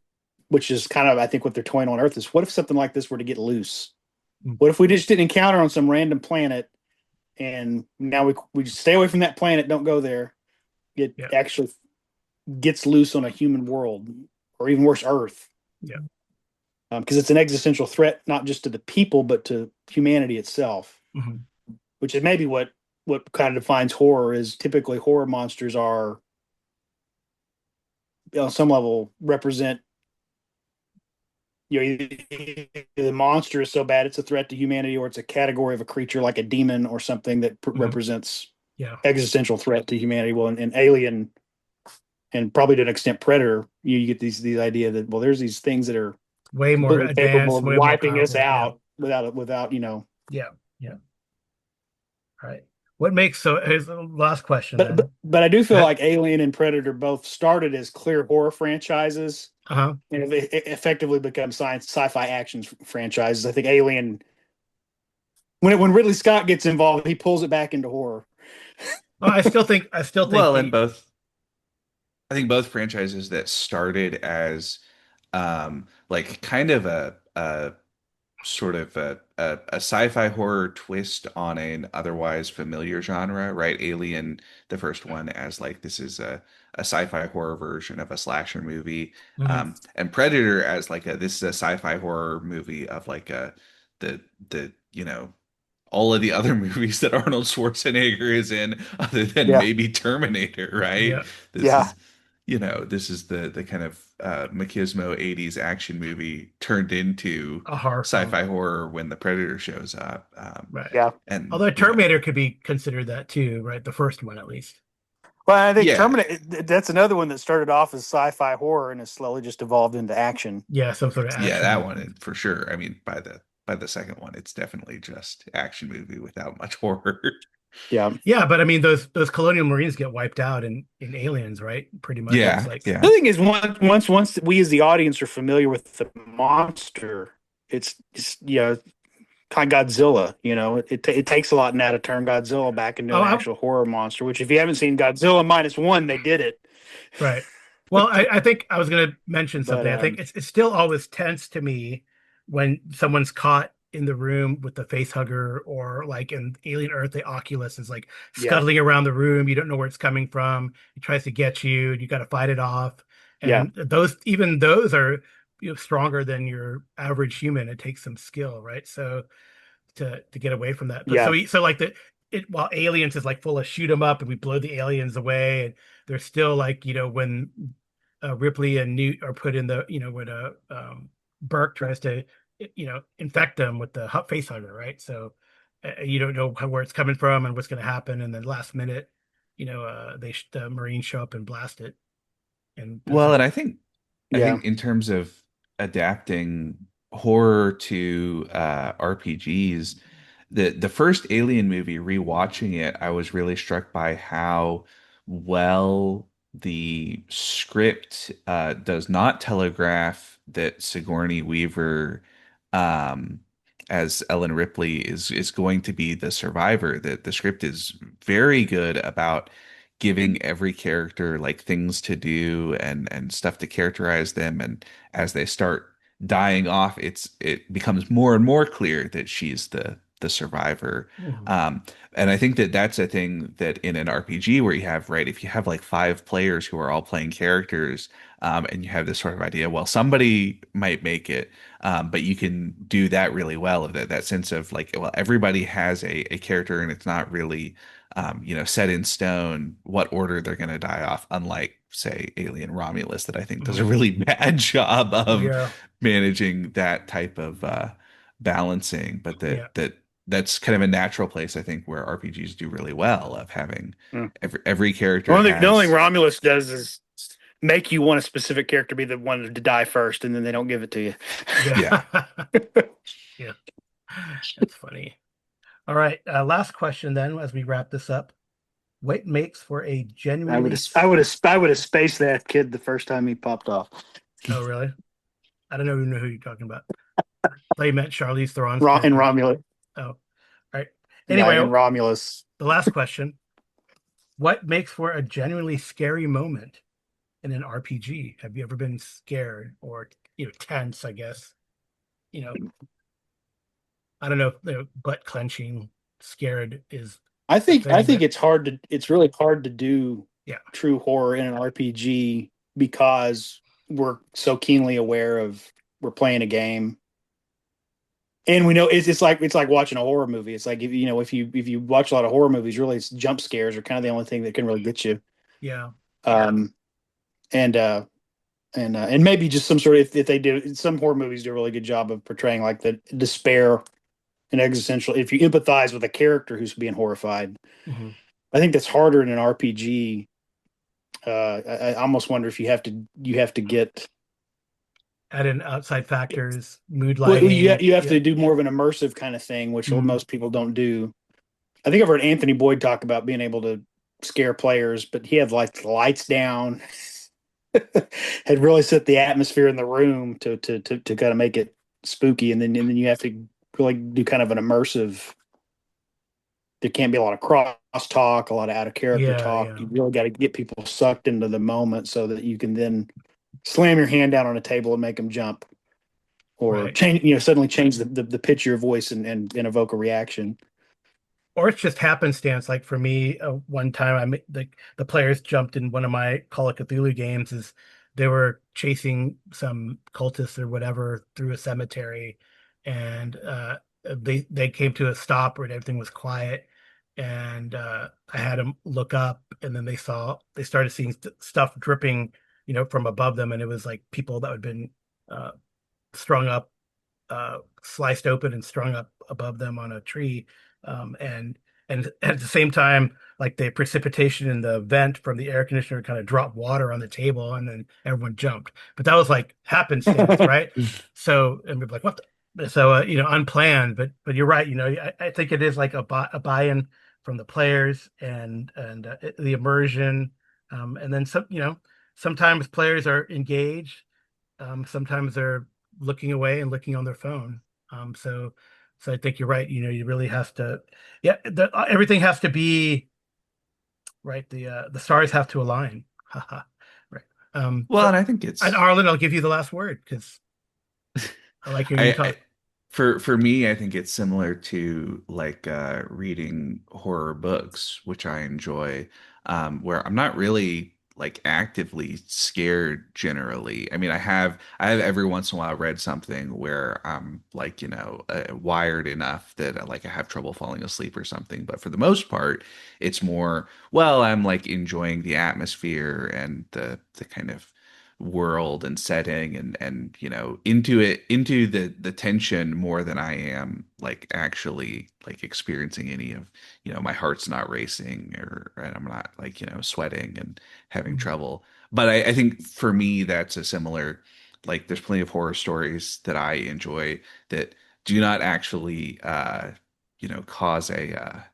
which is kind of, I think, what they're toying on Earth is, what if something like this were to get loose? Mm. What if we just didn't encounter on some random planet, and now we just stay away from that planet, don't go there. It Yeah, actually gets loose on a human world, or even worse, Earth, yeah. because it's an existential threat not just to the people but to humanity itself. Mhm. Which is maybe what kind of defines horror. Is typically horror monsters are, on some level, represent either the monster is so bad it's a threat to humanity, or it's a category of a creature like a demon or something that Mhm. represents Yeah, existential threat to humanity. Well, in Alien, and probably to an extent Predator, you get these idea that, well, there's these things that are way more completely capable advanced, of way more wiping us powerful. Yeah, out without yeah, yeah. Right. What makes so? Here's the last question but, then. but I do Go feel ahead. like Alien and Predator both started as clear horror franchises Uh-huh. and have effectively become sci-fi action franchises. I think Alien, when Ridley Scott gets involved, he pulls it back into horror. Oh, I still think Well, and the both I think both franchises that started as like kind of a sort of a sci-fi horror twist on an otherwise familiar genre, right? Alien, the first one, as like this is a sci-fi horror version of a slasher movie, Mhm. and Predator as like a this is a sci-fi horror movie of like a the all of the other movies that Arnold Schwarzenegger is in, other than Yeah, maybe Terminator, right? Yeah, This yeah, is this is the kind of machismo 80s action movie turned into a horror film. sci-fi horror when the Predator shows up. Right. yeah. And Although Terminator could be considered that too, right? The first one at least. Well, I think yeah, Terminator, that's another one that started off as sci-fi horror and has slowly just evolved into action. Yeah, some sort of yeah, action that movie. one for sure. I mean, by the second one, it's definitely just action movie without much horror. Yeah. Yeah, but I mean those colonial marines get wiped out in Aliens, right? Pretty much. It's Yeah, like yeah. The thing is, once we as the audience are familiar with the monster, it's kind of Godzilla. It takes a lot now to turn Godzilla back into oh, an actual horror monster. Which, if you haven't seen Godzilla -1, they did it. right. Well, I think I was going to mention But something. I think it's still always tense to me when someone's caught in the room with the face hugger, or like in Alien Earth, the Oculus is like yeah, scuttling around the room. You don't know where it's coming from. It tries to get you. You got to fight it off. yeah, And even those are stronger than your average human. It takes some skill, right? So to get away from that. But yeah, so like while Aliens is like full of shoot 'em up and we blow the aliens away, and there's still like when Ripley and Newt are put in the when Burke tries to infect them with the face hugger, right? So you don't know where it's coming from and what's going to happen, and then last minute, the Marines show up and blast it, and that's Well, it. and I yeah, think in terms of adapting horror to RPGs, the first Alien movie, rewatching it, I was really struck by how well the script does not telegraph that Sigourney Weaver, um, as Ellen Ripley, is going to be the survivor. That the script is very good about giving every character like things to do and stuff to characterize them, and as they start dying off, it becomes more and more clear that she's the survivor. Mhm. um and I think that that's a thing that in an RPG where you have, right, if you have like five players who are all playing characters, and you have this sort of idea, well, somebody might make it, but you can do that really well, of that sense of like, well, everybody has a character, and it's not really set in stone what order they're going to die off, unlike, say, Alien Romulus, that I think does a Mhm. really bad job of Yeah, managing that type of balancing. But yeah, that's kind of a natural place, I think, where RPGs do really well, of having yeah. every The character only thing, the only thing has. Romulus does is make you want a specific character be the one to die first, and then they don't give it to you. Yeah. yeah, yeah. That's funny. All right, last question then, as we wrap this up. What makes for a I would genuinely? have, I would have, I would have spaced that kid the first time he popped off. Oh, really? I don't even know who you're talking about. I thought you meant Charlize Theron's In character. Romulus, Oh, all right. yeah, Anyway, in Romulus. the last question. What makes for a genuinely scary moment in an RPG? Have you ever been scared or tense, I guess? You know, I don't know if butt clenching, scared is I a think I thing, think but it's really hard to do yeah, true horror in an RPG because we're so keenly aware of we're playing a game. And we know it's like watching a horror movie. It's like, if you watch a lot of horror movies, really it's jump scares are kind of the only thing that can really get you. yeah, Um and and maybe just some sort of if they do some horror movies do a really good job of portraying like the despair and existential. If you empathize with a character who's being horrified, Hmm. I think that's harder in an RPG. I almost wonder if you have to get Add in outside factors, mood well, lighting. you have Yeah. to do more of an immersive kind of thing, which Mhm. most people don't do. I think I've heard Anthony Boyd talk about being able to scare players, but he had like the lights down, had really set the atmosphere in the room to kind of make it spooky, and then you have to really do kind of an immersive. There can't be a lot of cross talk, a lot of out of character Yeah, talk. yeah. You really got to get people sucked into the moment so that you can then slam your hand down on a table and make them jump, or Right. change, suddenly change the pitch of your voice and evoke a reaction. Or it's just happenstance. Like for me, one time the players jumped in one of my Call of Cthulhu games. Is they were chasing some cultists or whatever through a cemetery, and they came to a stop where everything was quiet, and I had them look up, and then they started seeing stuff dripping, from above them, and it was like people that had been uh, strung up, sliced open and strung up above them on a tree. And at the same time, like the precipitation in the vent from the air conditioner kind of dropped water on the table, and then everyone jumped. But that was like happenstance, right? So, and we're like, what the? So, unplanned. But you're right. I think it is like a buy-in from the players and the immersion, and then sometimes players are engaged, sometimes they're looking away and looking on their phone. So I think you're right. You really have to, yeah, everything has to be right. The stars have to align. Haha. Right. Well, So, and I think and it's Arlen, I'll give you the last word because I like hearing you I talk. for me, I think it's similar to like reading horror books, which I enjoy, where I'm not really like actively scared generally. I mean, I have every once in a while read something where I'm like, wired enough that like I have trouble falling asleep or something. But for the most part, it's more, well, I'm like enjoying the atmosphere and the kind of world and setting and into the tension more than I am like actually like experiencing any of my heart's not racing and I'm not like sweating and having Mhm. trouble. But I think for me that's a similar, like there's plenty of horror stories that I enjoy that do not actually cause a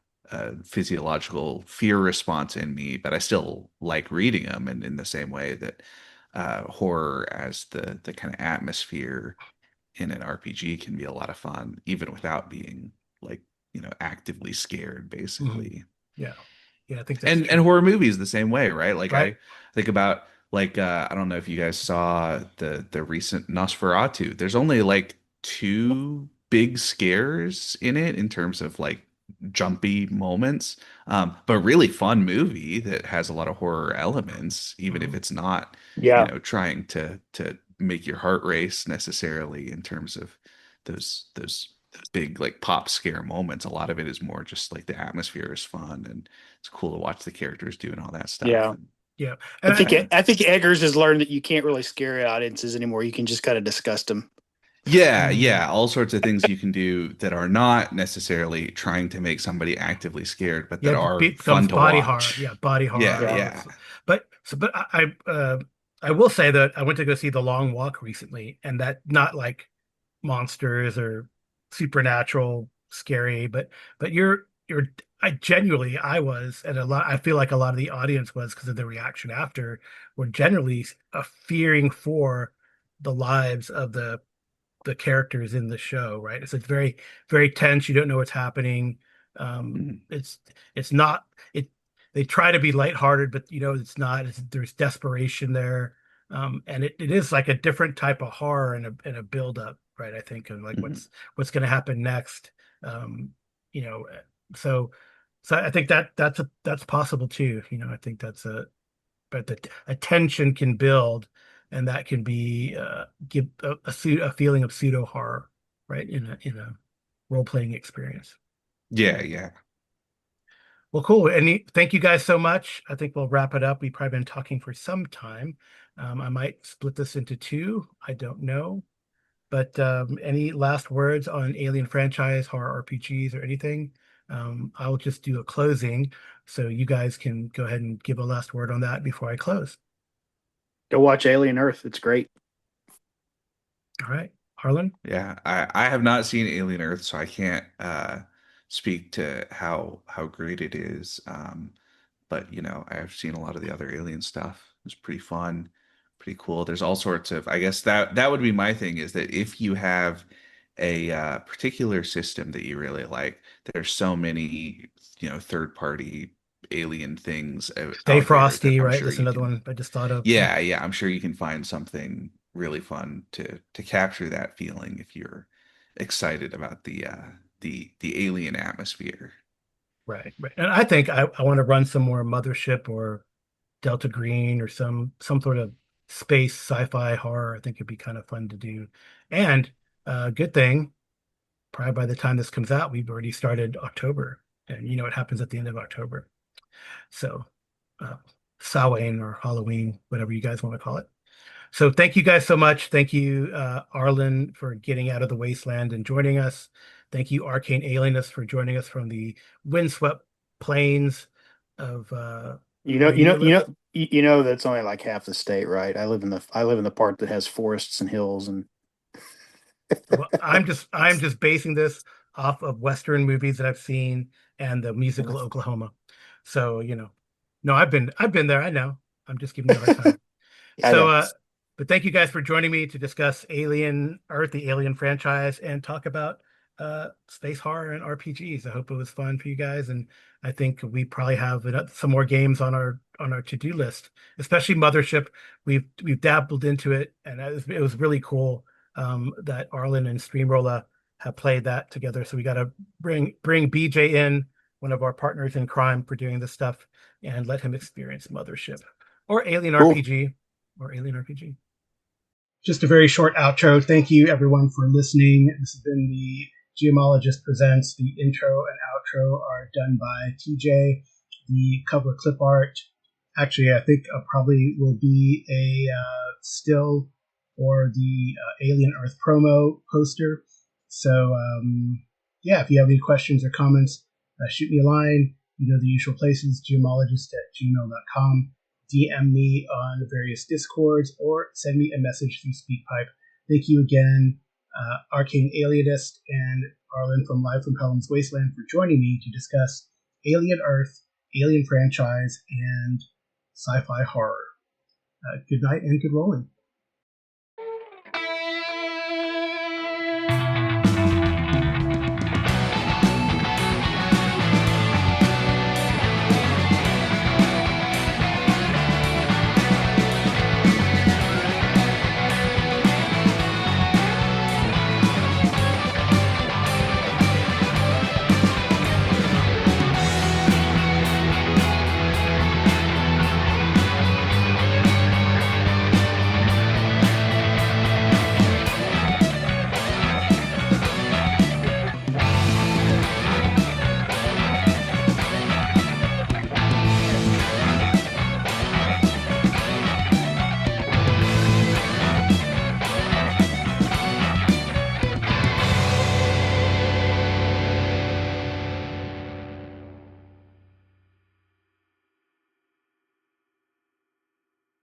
physiological fear response in me, but I still like reading them, and in the same way that horror as the kind of atmosphere in an RPG can be a lot of fun, even without being like, actively scared, Mhm. basically. Yeah, yeah, I think that's And true. horror movies the same way, right? Like Right. I think about like I don't know if you guys saw the recent Nosferatu. There's only like two big scares in it in terms of like jumpy moments. But really fun movie that has a lot of horror elements, even if Mhm. it's not, Yeah, trying to make your heart race necessarily in terms of those big like pop scare moments. A lot of it is more just like the atmosphere is fun and it's cool to watch the characters doing all that stuff. yeah. And Yeah, I and think kind of, I think Eggers has learned that you can't really scare audiences anymore. You can just kind of disgust them. yeah, mm, yeah, all sorts of things you can do that are not necessarily trying to make somebody actively scared, but yeah, that it are fun becomes to body horror. watch. Yeah, body Yeah, horror. yeah. But I will say that I went to go see The Long Walk recently, and that not like monsters or supernatural scary, but you're I genuinely I was, and I feel like a lot of the audience was because of the reaction after, were generally fearing for the lives of the characters in the show, right? It's like very, very tense. You don't know what's happening. Mhm. It's not it. They try to be lighthearted, but it's not. There's desperation there, and it is like a different type of horror and a build up, right? I think, and like Mhm. what's going to happen next. Um, you know, so so I think that's possible too. I think that's a but the attention can build, and that can be give a feeling of pseudo horror, right? In a role playing experience. Yeah, yeah. Well, cool. And thank you guys so much. I think we'll wrap it up. We've probably been talking for some time. I might split this into two. I don't know. But any last words on Alien franchise, horror RPGs, or anything? I'll just do a closing, so you guys can go ahead and give a last word on that before I close. Go watch Alien Earth. It's great. All right, Harlan. Yeah, I have not seen Alien Earth, so I can't speak to how great it is. But I've seen a lot of the other Alien stuff. It's pretty fun, pretty cool. There's all sorts of, I guess that would be my thing, is that if you have a particular system that you really like, there's so many, third party alien things Stay out there that frosty, I'm right? sure That's you another can. one I just thought of. Yeah, yeah, I'm sure you can find something really fun to capture that feeling if you're excited about the alien atmosphere. Right, right. And I think I want to run some more Mothership or Delta Green or some sort of space sci-fi horror. I think it'd be kind of fun to do. And good thing, probably by the time this comes out, we've already started October, and you know what happens at the end of October. So, uh, Samhain or Halloween, whatever you guys want to call it. So, thank you guys so much. Thank you, Arlen, for getting out of the wasteland and joining us. Thank you, Arcane Alienist, for joining us from the windswept plains of You know, where you you know, you live. know, you know that's only like half the state, right? I live in the part that has forests and hills and Well, I'm just basing this off of Western movies that I've seen and the musical Oklahoma. So, no, I've been there. I know. I'm just giving you a hard time. I So, know. but thank you guys for joining me to discuss Alien Earth, the Alien franchise, and talk about space horror and RPGs. I hope it was fun for you guys, and I think we probably have some more games on our to-do list, especially Mothership. We've dabbled into it, and it was really cool that Arlen and Streamrolla have played that together. So we got to bring BJ in, one of our partners in crime, for doing this stuff, and let him experience Mothership or Alien Cool. RPG or Alien RPG. Just a very short outro. Thank you, everyone, for listening. This has been the Geomologist Presents. The intro and outro are done by TJ. The cover clip art, actually, I think probably will be a still or the Alien Earth promo poster. So, yeah, if you have any questions or comments, shoot me a line. You know the usual places, geomologist@gmail.com. DM me on various discords or send me a message through SpeakPipe. Thank you again, Arcane Alienist and Arlen from Live from Pelham's Wasteland, for joining me to discuss Alien Earth, Alien franchise, and sci-fi horror. Good night and good rolling.